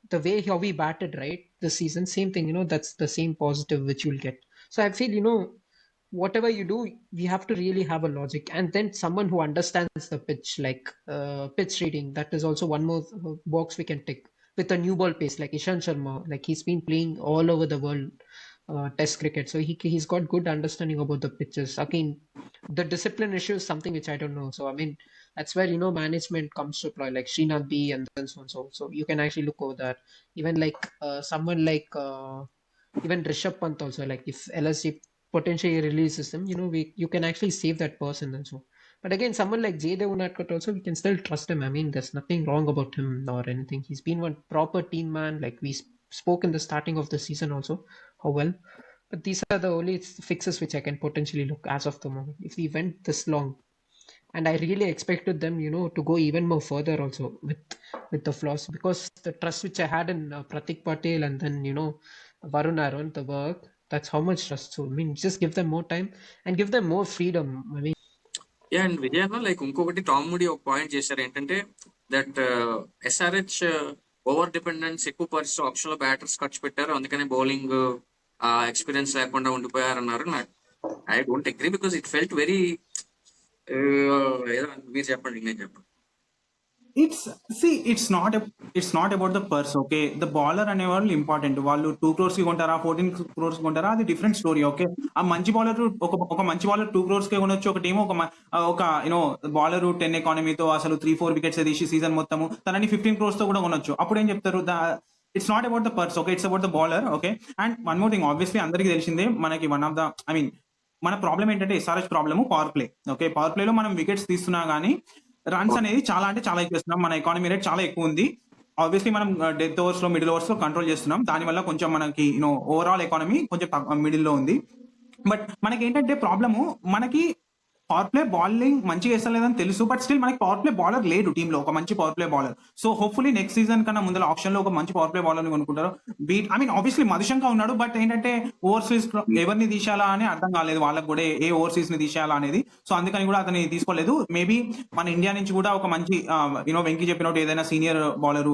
the way how we batted, right, this season, same thing, that's the same positive which you'll get. So I feel, whatever you do, we have to really have a logic. And then someone who understands the pitch, like pitch reading, that is also one more box we can tick. With a new ball pace, like Ishan Sharma, like he's been playing all over the world test cricket. So he's got good understanding about the pitches. Again, the discipline issue is something which I don't know. So I mean, that's where management comes to play, like Srinath B and then so and so. So you can actually look over that. Even like someone like even Rishabh Pant also. Like if LSG potentially releases him, you can actually save that person and so. But again, someone like Jay Devunatkot also, we can still trust him. I mean, there's nothing wrong about him or anything. He's been one proper team man. Like we spoke in the starting of the season also, how well. But these are the only fixes which I can potentially look as of the moment. If we went this long, and I really expected them, to go even more further also with the flaws, because the trust which I had in Pratik Patel and then Varun Aaron, the work. That's how much trust. So I mean, just give them more time and give them more freedom. I mean, yeah and Vijay అన్న like ఇంకొకటి Tom moody ఒక point చేశారు ఏంటంటే that SRH over dependence ఎక్కువ పరిస్థితి option లో batters ఖర్చు పెట్టారు, అందుకనే బౌలింగ్ ఎక్స్పీరియన్స్ లేకుండా ఉండిపోయారు అన్నారు. నాకు I don't agree because it felt very ఏదో మీరు చెప్పండి, నేను చెప్పండి. It's not about the purse. Okay, the bowler అనేవాళ్ళు ఇంపార్టెంట్. వాళ్ళు 2 crores కి కొంటారా, 14 crores కి కొంటారా, అది డిఫరెంట్ స్టోరీ. ఓకే, ఆ మంచి బౌలర్ ఒక మంచి బౌలర్ 2 crores కి కొనొచ్చు. ఒక టీమ్ ఒక బౌలర్ 10 ఎకానమీతో అసలు 3-4 వికెట్స్ తీసి సీజన్ మొత్తము తనని 15 crores తో కూడా కొనొచ్చు. అప్పుడు ఏం చెప్తారు? It's not about the purse. Okay, it's about the bowler. Okay, and one more thing, obviously అందరికీ తెలిసిందే, మనకి వన్ ఆఫ్ ద మన ప్రాబ్లం ఏంటంటే SRH problem power play. Okay, power ప్లేలో మనం వికెట్స్ తీస్తున్నా గానీ రన్స్ అనేది చాలా అంటే చాలా ఎక్కువ చేస్తున్నాం. మన ఎకానమీ రేట్ చాలా ఎక్కువ ఉంది. ఆబ్వియస్లీ మనం డెత్ ఓవర్స్ లో, మిడిల్ ఓవర్స్ లో కంట్రోల్ చేస్తున్నాం. దానివల్ల కొంచెం మనకి ఓవరాల్ ఎకానమీ కొంచెం మిడిల్ లో ఉంది. బట్ మనకి ఏంటంటే ప్రాబ్లము, మనకి పవర్ ప్లే బౌలింగ్ మంచిగా వేస్తలేదని తెలుసు, బట్ స్టిల్ మనకి పవర్ ప్లే బౌలర్ లేడు టీమ్ లో, ఒక మంచి power play bowler. So hopefully next season కన్నా ముందర ఆప్షన్ లో ఒక మంచి పవర్ ప్లే బౌలర్ ని కొనుక్కుంటారు. ఆబ్వియస్లీ మధుశంక ఉన్నాడు, బట్ ఏంటంటే ఓవర్సీస్ ఎవరిని తీసేయాలా అని అర్థం కాలేదు వాళ్ళకి కూడా, ఏ ఓవర్సీస్ ని తీసేయాలా అనేది. సో అందుకని కూడా అతన్ని తీసుకోలేదు. మేబీ మన ఇండియా నుంచి కూడా ఒక మంచి వెంకీ చెప్పినట్టు ఏదైనా senior bowler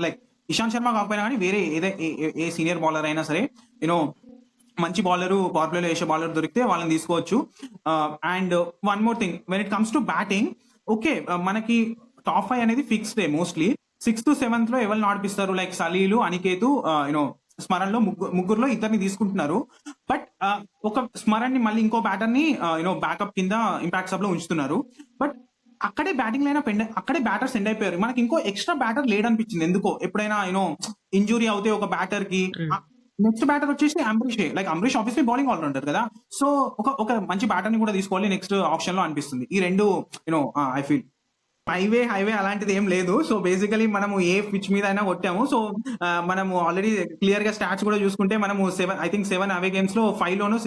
like Ishant Sharma కాకపోయినా కానీ వేరే ఏ సీనియర్ బౌలర్ అయినా సరే, మంచి బౌలర్ పవర్ ప్లేలో వేసే బౌలర్ దొరికితే వాళ్ళని తీసుకోవచ్చు. And one more thing, when it comes to batting, okay, మనకి టాప్ 5 అనేది fixed. Mostly 6th to 7th లో ఎవరు నడిపిస్తారు, లైక్ సలీలు, అనికేతు, స్మరణ్ లో ముగ్గురులో ఇద్దరిని తీసుకుంటున్నారు. బట్ ఒక స్మరణ్ ని మళ్ళీ ఇంకో బ్యాటర్ ని బ్యాకప్ కింద ఇంపాక్ట్ సబ్ లో ఉంచుతున్నారు. బట్ అక్కడే బ్యాటింగ్ లైన్ అక్కడే బ్యాటర్స్ ఎండ్ అయిపోయారు. మనకి ఇంకో ఎక్స్ట్రా బ్యాటర్ లేడనిపించింది ఎందుకో. ఎప్పుడైనా ఇంజురీ అవుతే ఒక బ్యాటర్ కి నెక్స్ట్ బ్యాటర్ వచ్చేసి Ambareesh. Like Ambareesh obviously bowling allrounder కదా, సో ఒక మంచి బ్యాటర్ ని కూడా తీసుకోవాలి నెక్స్ట్ ఆప్షన్ లో అనిపిస్తుంది. ఈ రెండు ఐ ఫీల్ హైవే అలాంటిది ఏం లేదు. సో బేసికలీ మనము ఏ పిచ్ మీద అయినా కొట్టాము. సో మనము ఆల్రెడీ క్లియర్ గా స్టాట్స్ కూడా చూసుకుంటే మనము 7 అవే గేమ్స్ లో 5 లోను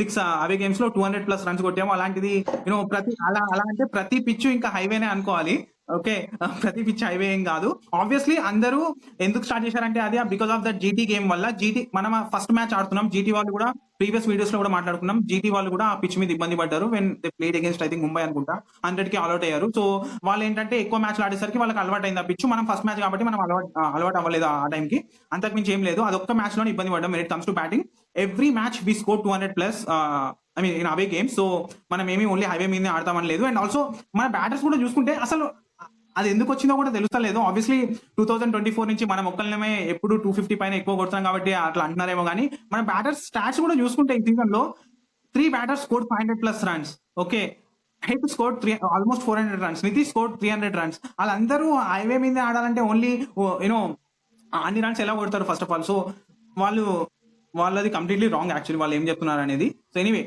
6 అవే గేమ్స్ లో 200+ రన్స్ కొట్టాము. అలాంటిది అలా అంటే ప్రతి పిచ్ ఇంకా హైవేనే అనుకోవాలి. ఓకే, ప్రతి పిచ్ హైవే ఏం కాదు. ఆబ్వియస్లీ అందరూ ఎందుకు స్టార్ట్ చేశారంటే అది because of that GT game వల్ల. మనం ఫస్ట్ మ్యాచ్ ఆడుతున్నాం, జీటీ వాళ్ళు కూడా ప్రీవియస్ వీడియోస్ లో కూడా మాట్లాడుకున్నాం, జీటీ వాళ్ళు కూడా ఆ పిచ్ మీద ఇబ్బంది పడ్డారు when they played against I think Mumbai అనుకుంటా. 100 కి ఆల్అౌట్ అయ్యారు. సో వాళ్ళు ఏంటంటే ఎక్కువ మ్యాచ్లు ఆడేసరికి వాళ్ళకి అలవాటు అయింది ఆ పిచ్. మనం ఫస్ట్ మ్యాచ్ కాబట్టి మనం అలవాటు అవ్వలేదు ఆ టైంకి. అంతకుమించి ఏం లేదు, అదొక్క మ్యాచ్ లోనే ఇబ్బంది పడ్డాం. When it comes to batting, every match we score 200+, in away game. So మనం ఏమి ఓన్లీ హైవే మీద ఆడతామని లేదు. అండ్ ఆల్సో మన బ్యాటర్స్ కూడా చూసుకుంటే అసలు అది ఎందుకు వచ్చిందో కూడా తెలుస్తలేదు. ఆబ్వియస్లీ 2024 నుంచి మనం ఒక్కళ్ళమే ఎప్పుడు 250 పైన ఎక్కువ కొడుతున్నాం కాబట్టి అట్లా అంటున్నారేమో కానీ, మన బ్యాటర్స్ స్టాట్స్ కూడా చూసుకుంటే ఈ సీజన్ లో 3 batters score 500+ runs. Okay, head score almost 400 runs, Nitish score 300 runs. వాళ్ళందరూ హైవే మీద ఆడాలంటే ఓన్లీ అన్ని రన్స్ ఎలా కొడతారు ఫస్ట్ ఆఫ్ ఆల్. సో వాళ్ళది కంప్లీట్లీ రాంగ్ యాక్చువల్లీ, వాళ్ళు ఏం చెప్తున్నారు అనేది. So anyway,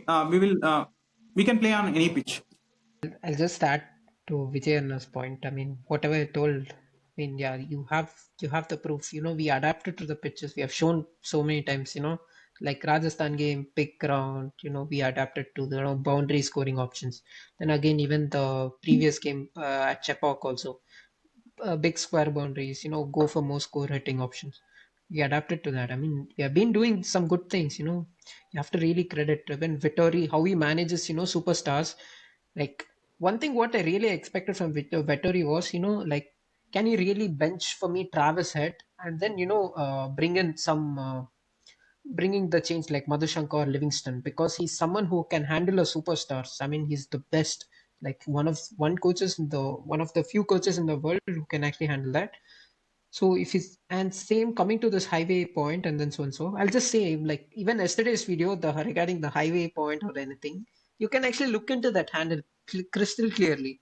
we can play on any pitch. I'll just add to Vijay Anna's point. I mean, whatever I told, I mean, yeah, you have the proof. We adapted to the pitches. We have shown so many times. Like Rajasthan game, big ground, we adapted to the boundary scoring options. Then again, even the previous game at Chepauk also, big square boundaries, go for more score hitting options. We adapted to that. I mean, we have been doing some good things, You have to really credit even Vittori, how he manages, superstars. Like, one thing what I really expected from Vittori was, like, can he really bench for me Travis Head and then, bring in some. Bringing the change like Madhushankar or Livingston because he's someone who can handle a superstars. I mean, he's the best, like one of the few coaches in the world who can actually handle that. So if he's and same coming to this highway point and then so and so, I'll just say like even yesterday's video the regarding the highway point or anything, you can actually look into that handle crystal clearly.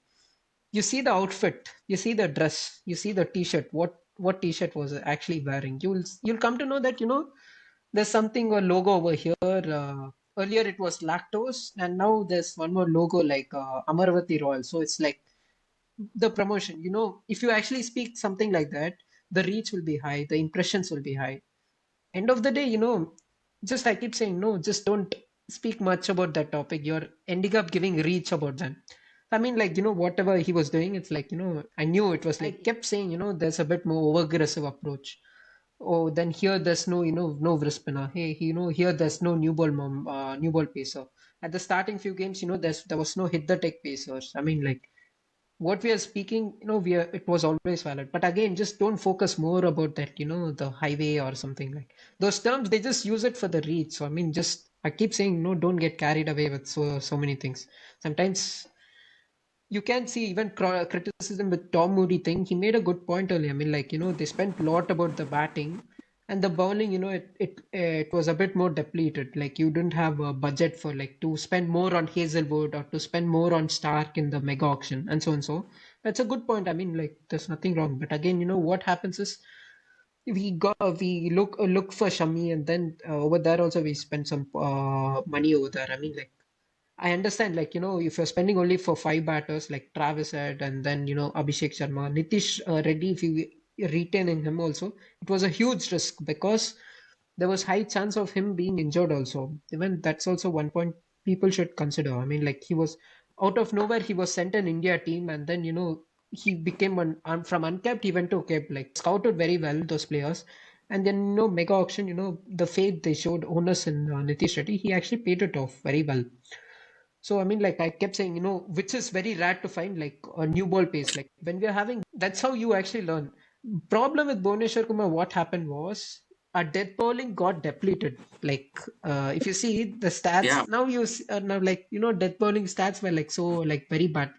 You see the outfit, you see the dress, you see the t-shirt. What t-shirt was actually wearing? You'll come to know that there's something a logo over here. Earlier it was lactose, and now there's one more logo like Amaravati Royal. So it's like the promotion. If you actually speak something like that, the reach will be high, the impressions will be high. End of the day, just I keep saying no, just don't speak much about that topic. You're ending up giving reach about them. I mean, like, whatever he was doing, it's like, I knew it was like, I kept saying, there's a bit more over aggressive approach. Oh, then here there's no, no wrist spinner. Hey, here there's no new ball pacer. At the starting few games, there was no hit the tech pacers. I mean, like what we are speaking, it was always valid. But again, just don't focus more about that, the highway or something like those terms. They just use it for the reach. So I mean, just I keep saying, no, don't get carried away with so many things. Sometimes you can see even criticism with Tom Moody thing. He made a good point earlier. I mean, like they spent a lot about the batting and the bowling. It was a bit more depleted. Like you didn't have a budget for like to spend more on Hazelwood or to spend more on Stark in the mega auction and so and so. That's a good point. I mean, like there's nothing wrong. But again, what happens is we look for Shami and then over there also we spend some money over there. I mean, like I understand, like, if you're spending only for five batters, like Travis said, and then, Abhishek Sharma, Nitish Reddy, if you retain in him also, it was a huge risk because there was high chance of him being injured also. Even that's also one point people should consider. I mean, like, he was out of nowhere, he was sent an India team, and then, he became from uncapped, he went to capped, like, scouted very well, those players. And then, mega auction, the faith they showed owners in Nitish Reddy, he actually paid it off very well. So I mean, like I kept saying, which is very rare to find, like a new ball pace. Like when we are having, that's how you actually learn. Problem with Bhuvneshwar Kumar, what happened was our death bowling got depleted. Like if you see the stats Yeah, now, now like death bowling stats were like so like very bad.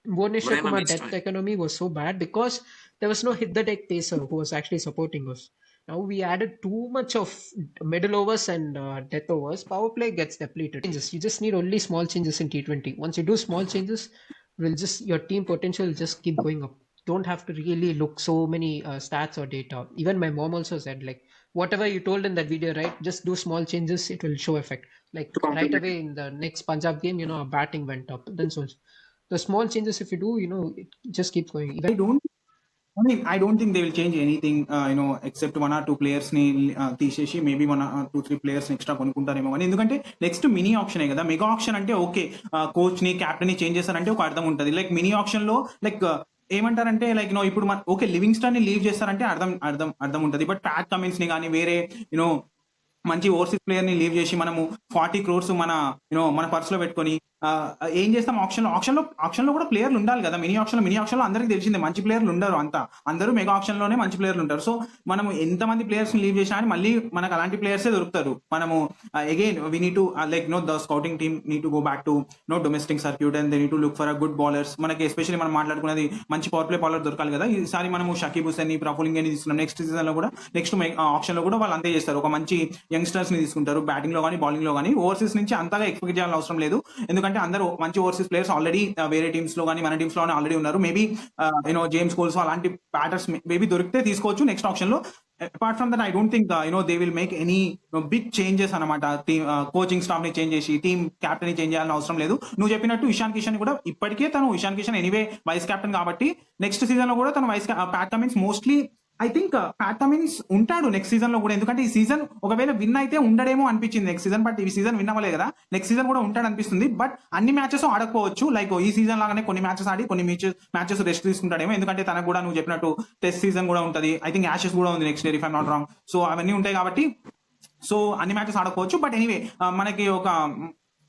Bhuvneshwar Brian Kumar missed death time. economy was so bad because there was no hit the deck pacer who was actually supporting us. Now we added too much of middle overs and death overs. Power play gets depleted. You just need only small changes in T20. Once you do small changes, your team potential will just keep going up. Don't have to really look so many stats or data. Even my mom also said like whatever you told in that video, right? Just do small changes, it will show effect. Like To right complement. away in the next Punjab game, our batting went up. Then so the small changes if you do, it just keeps going. Even I don't. I don't think they will change anything, except one or two players ని తీసేసి maybe one two three players extra కొనుక్కుంటారేమో కానీ ఎందుకంటే next mini ఆప్షనే కదా. Mega auction అంటే okay, coach ని captain ని చేంజ్ చేస్తారంటే ఒక అర్థం ఉంటుంది. లైక్ మినీ ఆప్షన్ లో లైక్ ఏమంటారంటే లైక్ ఇప్పుడు ఓకే లివింగ్స్టన్ ని లీవ్ చేస్తారంటే అర్థం ఉంటుంది. బట్ ప్యాట్ కమిన్స్ ని కానీ వేరే యూనో మంచి ఓవర్సీస్ ప్లేయర్ ని లీవ్ చేసి మనము 40 crores మన పర్స్ లో పెట్టుకొని ఏం చేస్తాం? ఆప్షన్ లో కూడా ప్లేయర్లు ఉండాలి కదా. మినీ ఆప్షన్ లో అందరికి తెలిసిందే మంచి ప్లేయర్లు ఉండరు. అందరూ మెగా ఆప్షన్ లోనే మంచి ప్లేయర్లు ఉంటారు. సో మనం ఎంతమంది ప్లేయర్స్ ని లీవ్ చేసినా కానీ మళ్ళీ మనకు అలాంటి ప్లేయర్సే దొరుకుతారు. మనము again we need to like the scouting team need to go back to domestic circuit and they need to look for a good bowlers. మనకి ఎస్పెషల్లీ మనం మాట్లాడుకున్నది మంచి పవర్ ప్లే బౌలర్ దొరకాలి కదా. ఈసారి మనము షకీబ్ హుస్సేన్ ని, ప్రఫుల్ హింగే ని తీసుకున్నాం. నెక్స్ట్ సీజన్ లో కూడా నెక్స్ట్ ఆప్షన్ లో కూడా వాళ్ళు అంతే చేస్తారు. ఒక మంచి యంగ్స్టర్స్ ని తీసుకుంటారు బ్యాటింగ్ లో కానీ బౌలింగ్ లో కానీ. ఓవర్సీస్ నుంచి అంతగా ఎక్స్పెక్ట్ చేయాల్సిన అవసరం లేదు, ఎందుకంటే అందరూ మంచి ఓవర్సీస్ ప్లేయర్స్ ఆల్రెడీ వేరే టీమ్స్ లో కానీ మన టీమ్స్ లో ఆల్రెడీ ఉన్నారు. మేబీ జేమ్స్ కోల్స్ అలాంటి బ్యాటర్స్ మేబీ దొరికితే తీసుకోవచ్చు నెక్స్ట్ ఆప్షన్ లో. Apart from that I don't think they will make any big changes అనమాట. టీమ్ కోచింగ్ స్టాఫ్ ని చేంజ్ చేసి టీమ్ క్యాప్టెన్ ని చేంజ్ చేయాలని అవసరం లేదు. నువ్వు చెప్పినట్టు ఇషాన్ కిషన్ కూడా ఇప్పటికే Ishan Kishan anyway vice captain కాబట్టి నెక్స్ట్ సీజన్ లో కూడా తను Pat Cummins mostly I think Pat Cummins ఉంటాడు నెక్స్ట్ సీజన్ లో కూడా, ఎందుకంటే ఈ సీజన్ ఒకవేళ విన్ అయితే ఉండడేమో అనిపించింది నెక్స్ట్ సీజన్, బట్ ఈ సీజన్ విన్ అవ్వలేదు కదా, నెక్స్ట్ సీజన్ కూడా ఉంటాడు అనిపిస్తుంది. బట్ అన్ని మ్యాచెస్ ఆడకపోవచ్చు, లైక్ ఈ సీజన్ లాగానే కొన్ని మ్యాచెస్ ఆడి కొన్ని మ్యాచెస్ రెస్ట్ తీసుకుంటాడేమో, ఎందుకంటే తనకు కూడా నువ్వు చెప్పినట్టు టెస్ట్ సీజన్ కూడా ఉంటుంది, ఐ థింక్ యాషెస్ కూడా ఉంది next year if I'm not wrong. So అవన్నీ ఉంటాయి కాబట్టి సో అన్ని మ్యాచెస్ ఆడకపోవచ్చు. బట్ ఎనీవే మనకి ఒక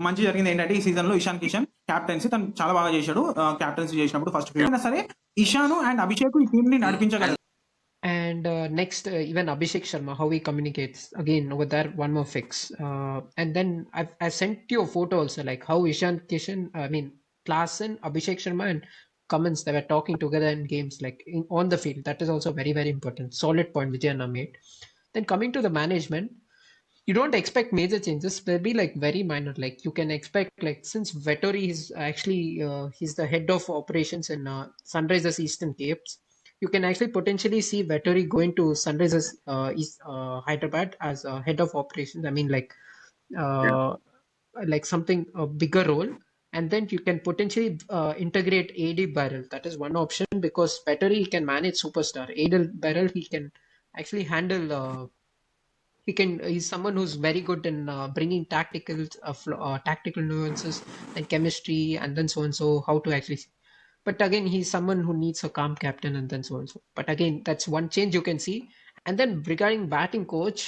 మంచి జరిగింది ఏంటంటే ఈ సీజన్ లో ఇషాన్ కిషన్ క్యాప్టెన్సీ తను చాలా బాగా చేశాడు. క్యాప్టెన్సీ చేసినప్పుడు ఫస్ట్ అయినా సరే ఇషాను అండ్ అభిషేక్ ఈ టీం ని నడిపించగలరు. And next, even Abhishek Sharma, how he communicates again over there, one more fix. And then I've sent you a photo also, like how Ishan Kishan, I mean, Klaasen, Abhishek Sharma, and Cummins, they were talking together in games, like on the field. That is also very, very important. Solid point Vijayana made. Then coming to the management, you don't expect major changes. They'll be like very minor. Like you can expect, like since Vettori is actually he's the head of operations in Sunrisers Eastern Capes, you can actually potentially see Vettori going to Sunrisers East Hyderabad as a head of operations. I mean, like something a bigger role. And then you can potentially integrate AD Barrel. That is one option because Vettori can manage superstar. AD Barrel he can actually handle. He's someone who's very good in bringing tactical nuances and chemistry and then so and so how to actually, but again he's someone who needs a calm captain and then so and so, but again that's one change you can see. And then regarding batting coach,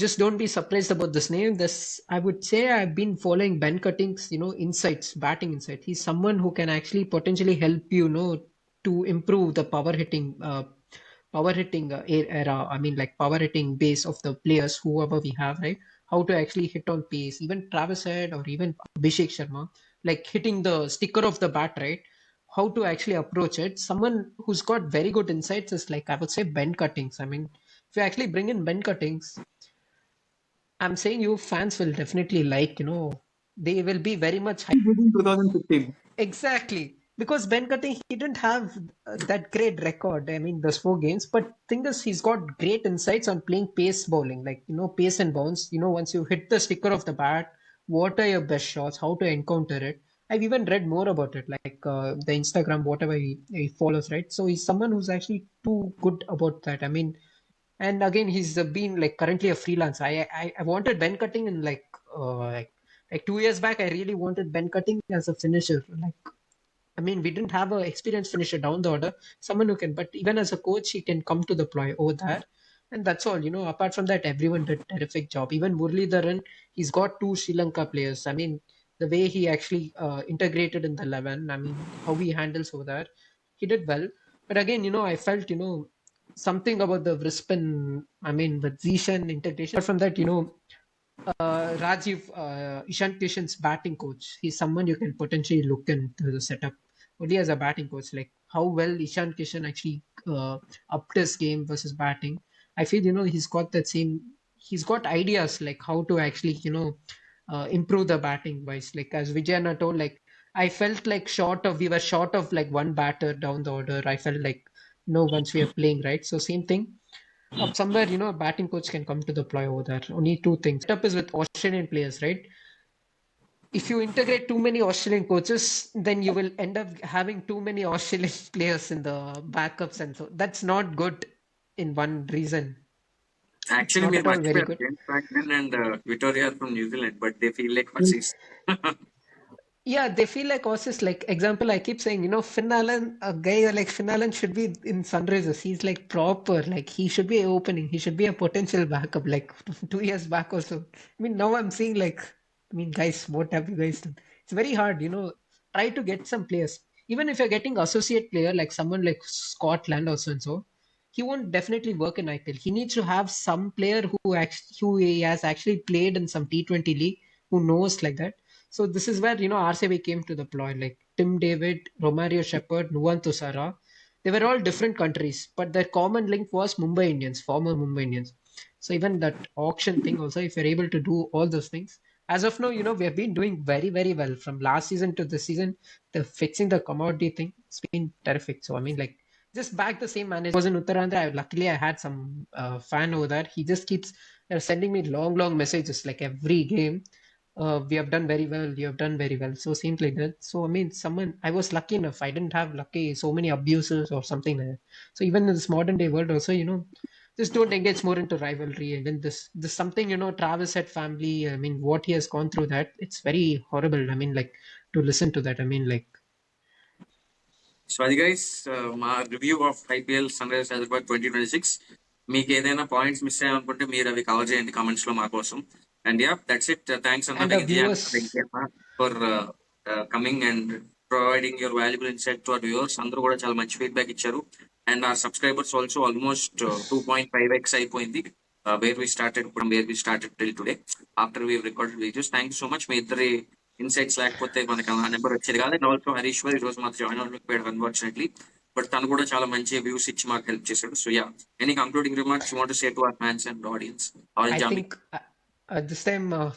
just don't be surprised about this name. This, I would say, I've been following Ben Cutting's, insights, batting insight. He's someone who can actually potentially help to improve the era. I mean, like power hitting base of the players, whoever we have, right? How to actually hit on pace. Even Travis Head or even Abhishek Sharma, like hitting the sticker of the bat, right? How to actually approach it. Someone who's got very good insights is like I would say Ben Cuttings. I mean, if you actually bring in Ben Cuttings, I'm saying you fans will definitely they will be very much 2015 exactly because Ben Cutting he didn't have that great record. I mean, those 4 games, but thing is he's got great insights on playing pace bowling, like pace and bounce. Once you hit the sticker of the bat, what are your best shots? How to encounter it? I've even read more about it, like the Instagram, whatever he follows, right? So he's someone who's actually too good about that. I mean, and again he's been like currently a freelance. I wanted Ben Cutting in like 2 years back. I really wanted Ben Cutting as a finisher. Like I mean, we didn't have a experienced finisher down the order, someone who can. But even as a coach, he can come to the ploy over there, and that's all. Apart from that, everyone did terrific job. Even Muralidharan, he's got 2 Sri Lanka players. I mean, the way he actually integrated in the 11. I mean, how he handles over there, he did well. But again, I felt something about the Brisbane. I mean, with Zishan integration. Apart from that, Rajiv, Ishan Kishan's batting coach. He's someone you can potentially look into the setup only as a batting coach. Like how well Ishan Kishan actually upped his game versus batting. I feel he's got that same. He's got ideas like how to actually improve the batting wise. Like as Vijayana told, like I felt like we were short of like one batter down the order. I felt like once we are playing right. So same thing somewhere, a batting coach can come to the ploy over there. Only 2 things. Setup is with Australian players, right? If you integrate too many Australian coaches, then you will end up having too many Australian players in the backups, and so that's not good in one reason. It's Actually, not మీరు at all very మర్చిపోయారు good. James Brockman and Victoria from New Zealand, but they feel like versus. Yeah, they feel like horses. Like example, I keep saying, Finn Allen, a guy like Finn Allen should be in Sunrisers. He's like proper, like he should be opening. He should be a potential backup. Like 2 years back also. I mean, now I'm seeing like, I mean, guys, what have you guys done? It's very hard, Try to get some players. Even if you're getting associate player like someone like Scotland or so and so, he won't definitely work in IPL. He needs to have some player who he has actually played in some T20 league who knows like that. So this is where RCB came to the ploy, like Tim David, Romario Shepherd, Nuwan Tusara. They were all different countries, but their common link was Mumbai Indians, former Mumbai Indians. So even that auction thing also, if you're able to do all those things, as of now, we have been doing very, very well from last season to this season. The fixing the commodity thing, it's been terrific. So I mean, like just back the same manager. I was in Uttarandhra. Luckily, I had some fan over there. He just keeps sending me long, long messages like every game we have done very well, you have done very well. So seems like that. So I mean, someone I was lucky enough. I didn't have lucky so many abuses or something like that. So even in this modern day world, also just don't engage more into rivalry. And then this something Travis had family. I mean, what he has gone through, that it's very horrible. I mean, like to listen to that. I mean, like so అది guys మా review of IPL Sunrisers Hyderabad 2026. మీకు ఏదైనా points miss అయ్యాలనుకుంటే మీరు అవి cover చేయండి comments లో మా కోసం. And yeah that's it. Thanks అన్న and our Vijay viewers. For coming and providing your valuable insight to our viewers. అందరూ కూడా చాలా మంచి ఫీడ్బ్యాక్ ఇచ్చారు. అండ్ ఆ సబ్స్క్రైబర్స్ ఆల్సో ఆల్మోస్ట్ 2.5x అయిపోయింది. Where we started till today after we recorded videos. Thank you so much. మీ ఇద్దరి insights లేకపోతే మనకి ఆ నెంబర్ వచ్చేది కాదు. అండ్ ఆల్సో హరీశ్వర్ ఈ రోజు మాకు జాయిన్ అవ్వలేకపోయాడు అన్ఫార్చునేట్లీ. బట్ తను కూడా చాలా మంచి వ్యూస్ ఇచ్చి మాకు హెల్ప్ చేశాడు. So yeah, any concluding remarks you want to say to our fans and audience? I orange Jami. think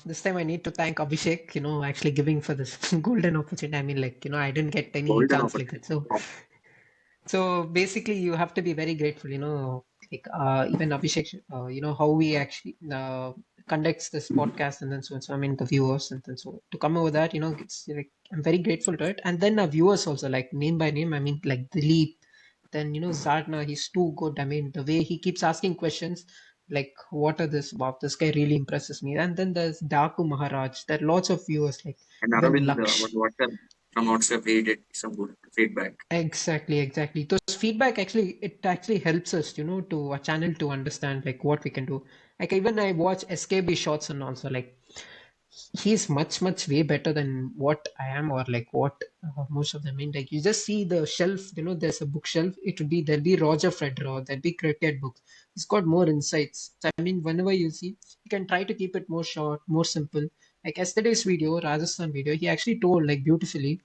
this time I need to thank Abhishek, actually giving for this golden opportunity. I mean, like, I didn't get any golden chance like that. Opportunity. So basically, you have to be very grateful, like even Abhishek, how he actually conducts this podcast and then so on. So I mean, the viewers and then so to come over that, it's like I'm very grateful to it. And then our viewers also, like name by name. I mean, like Dilip, then Zarna, he's too good. I mean, the way he keeps asking questions, like what are this? Wow, this guy really impresses me. And then there's Daku Maharaj. There are lots of viewers, like and even Arvind Laksh. WhatsApp from WhatsApp he did some good feedback. Exactly. Those feedback actually, it actually helps us, to a channel to understand like what we can do. Like even I watch SKB shots and also like he's much way better than what I am or like what most of them mean. Like you just see the shelf, there's a bookshelf. There'll be Roger Federer, there'll be cricket books. He's got more insights. So I mean, whenever you see, you can try to keep it more short, more simple. Like yesterday's video, Rajasthan video, he actually told like beautifully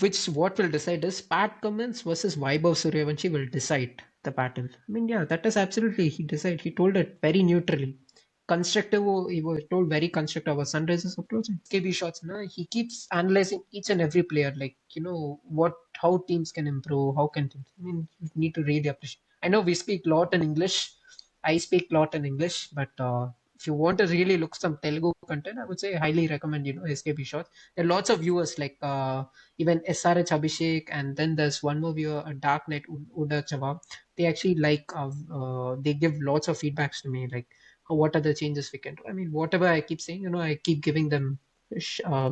which what will decide is Pat Cummins versus Vaibhav Sooryavanshi will decide the battle. I mean, yeah, that is absolutely he decided. He told it very neutrally. Constructive, he was told very constructive. Our Sunrisers approach and KB shots. No, he keeps analyzing each and every player, like how teams can improve, how can teams. I mean, you need to really appreciate. I know we speak a lot in English. I speak a lot in English, but if you want to really look some Telugu content, I would say highly recommend SKB shots. There are lots of viewers like even SRH Abhishek, and then there's one more viewer, Dark Knight Uda Chava. They actually they give lots of feedbacks to me, like what are the changes we can do. I mean, whatever I keep saying, I keep giving them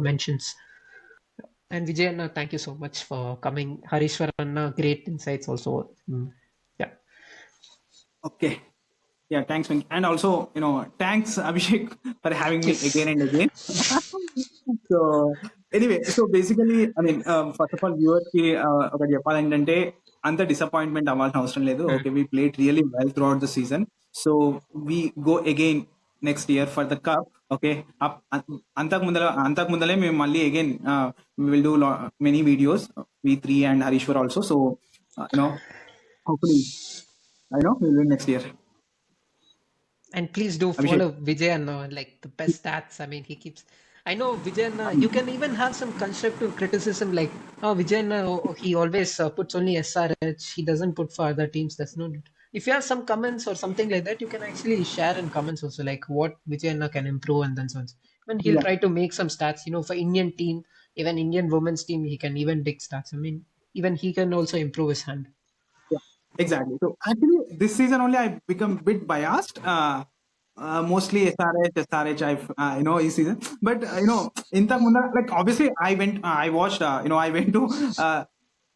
mentions. And Vijay, thank you so much for coming. Harishwaran, great insights also. Yeah. Okay. Yeah, thanks, Venk. And also, thanks, Abhishek, for having me Yes. again and again. So, anyway, so basically, I mean, first of all, viewers కి ఒకటి చెప్పాలంటే అంత disappointment అవ్వాల్సిన అవసరం లేదు. Okay, we played really well throughout the season. So, we go again next year for the cup. Okay, అంతకు ముందలే మేము మళ్ళీ again we will do many videos, we three and Harishwar also. So, hopefully, we'll win next year. And please do Abhishek. follow Vijay like the best stats. I mean, he keeps. I know Vijay, you can even have some constructive criticism like, oh, Vijay, he always puts only SRH. He doesn't put for other teams. That's no need. If you have some comments or something like that, you can actually share in comments also, like what Vijay can improve and then so on. And he'll Yeah. try to make some stats, for Indian team, even Indian women's team, he can even dig stats. I mean, even he can also improve his hand. Yeah, exactly. So actually, this season only I become a bit biased. Mostly SRH, this season. But inta munda, like obviously I watched. I went to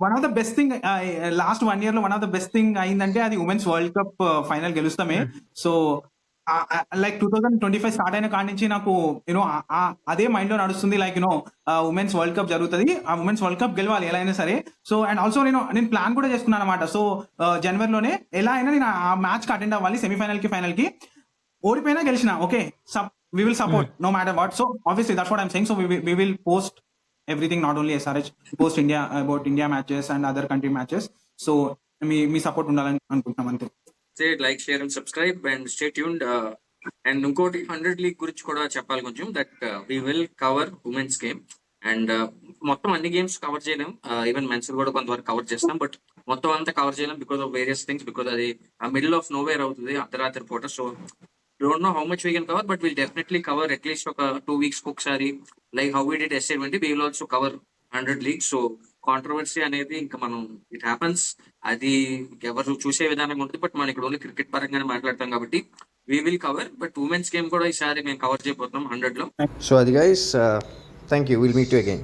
one of the best thing. Last 1 year, one of the best thing అయిందంటే అది women's world cup final గెలుస్తామే. So like 2025 start అయిన కాడి నుంచి నాకు అదే mind లో నడుస్తుంది. లైక్ ఉమెన్స్ వరల్డ్ కప్ జరుగుతుంది, ఆ ఉమెన్స్ వరల్డ్ కప్ గెలవాలి ఎలా అయినా సరే. సో అండ్ ఆల్సో నేను ప్లాన్ కూడా చేసుకున్నాను అనమాట. సో జనవరిలోనే ఎలా అయినా నేను ఆ మ్యాచ్ కి అటెండ్ అవ్వాలి, సెమీఫైనల్ కి ఫైనల్ కి. ఓడిపోయినా గెలిచిన okay, we will support no matter what. So obviously that's what I'm saying. So we will post everything, not only SRH, post India about India matches and other country matches. So me support ఉండాలని అనుకుంటున్నాం అంతే. Like, share and subscribe and stay tuned. And ఇంకోటి 100 league గురించి కూడా చెప్పాలి కొంచెం, that we will cover women's game. And మొత్తం అన్ని గేమ్స్ కవర్ చేయలేం, ఈవెన్ మెన్స్ కూడా కొంతవరకు కవర్ చేస్తాం, బట్ మొత్తం అంతా కవర్ చేయలేం because of various things. Because అది మిడిల్ ఆఫ్ నోవేర్ అవుతుంది అర్ధరాత్రి పూట. So don't know how much we can cover, but we'll definitely cover at least ఒక 2 weeks ఒకసారి. Like how we did SA20, we will also cover 100 leagues. So controversy అనేది ఇంకా మనం it happens, అది ఎవరు చూసే విధానం ఉంటుంది. బట్ మనం ఇక్కడ ఓన్లీ క్రికెట్ పరంగానే మాట్లాడతాం కాబట్టి we will cover. But women's game కూడా ఈసారి మేము కవర్ చేయబోతున్నాం 100 లో. So, Adi guys, thank you. We'll meet you again.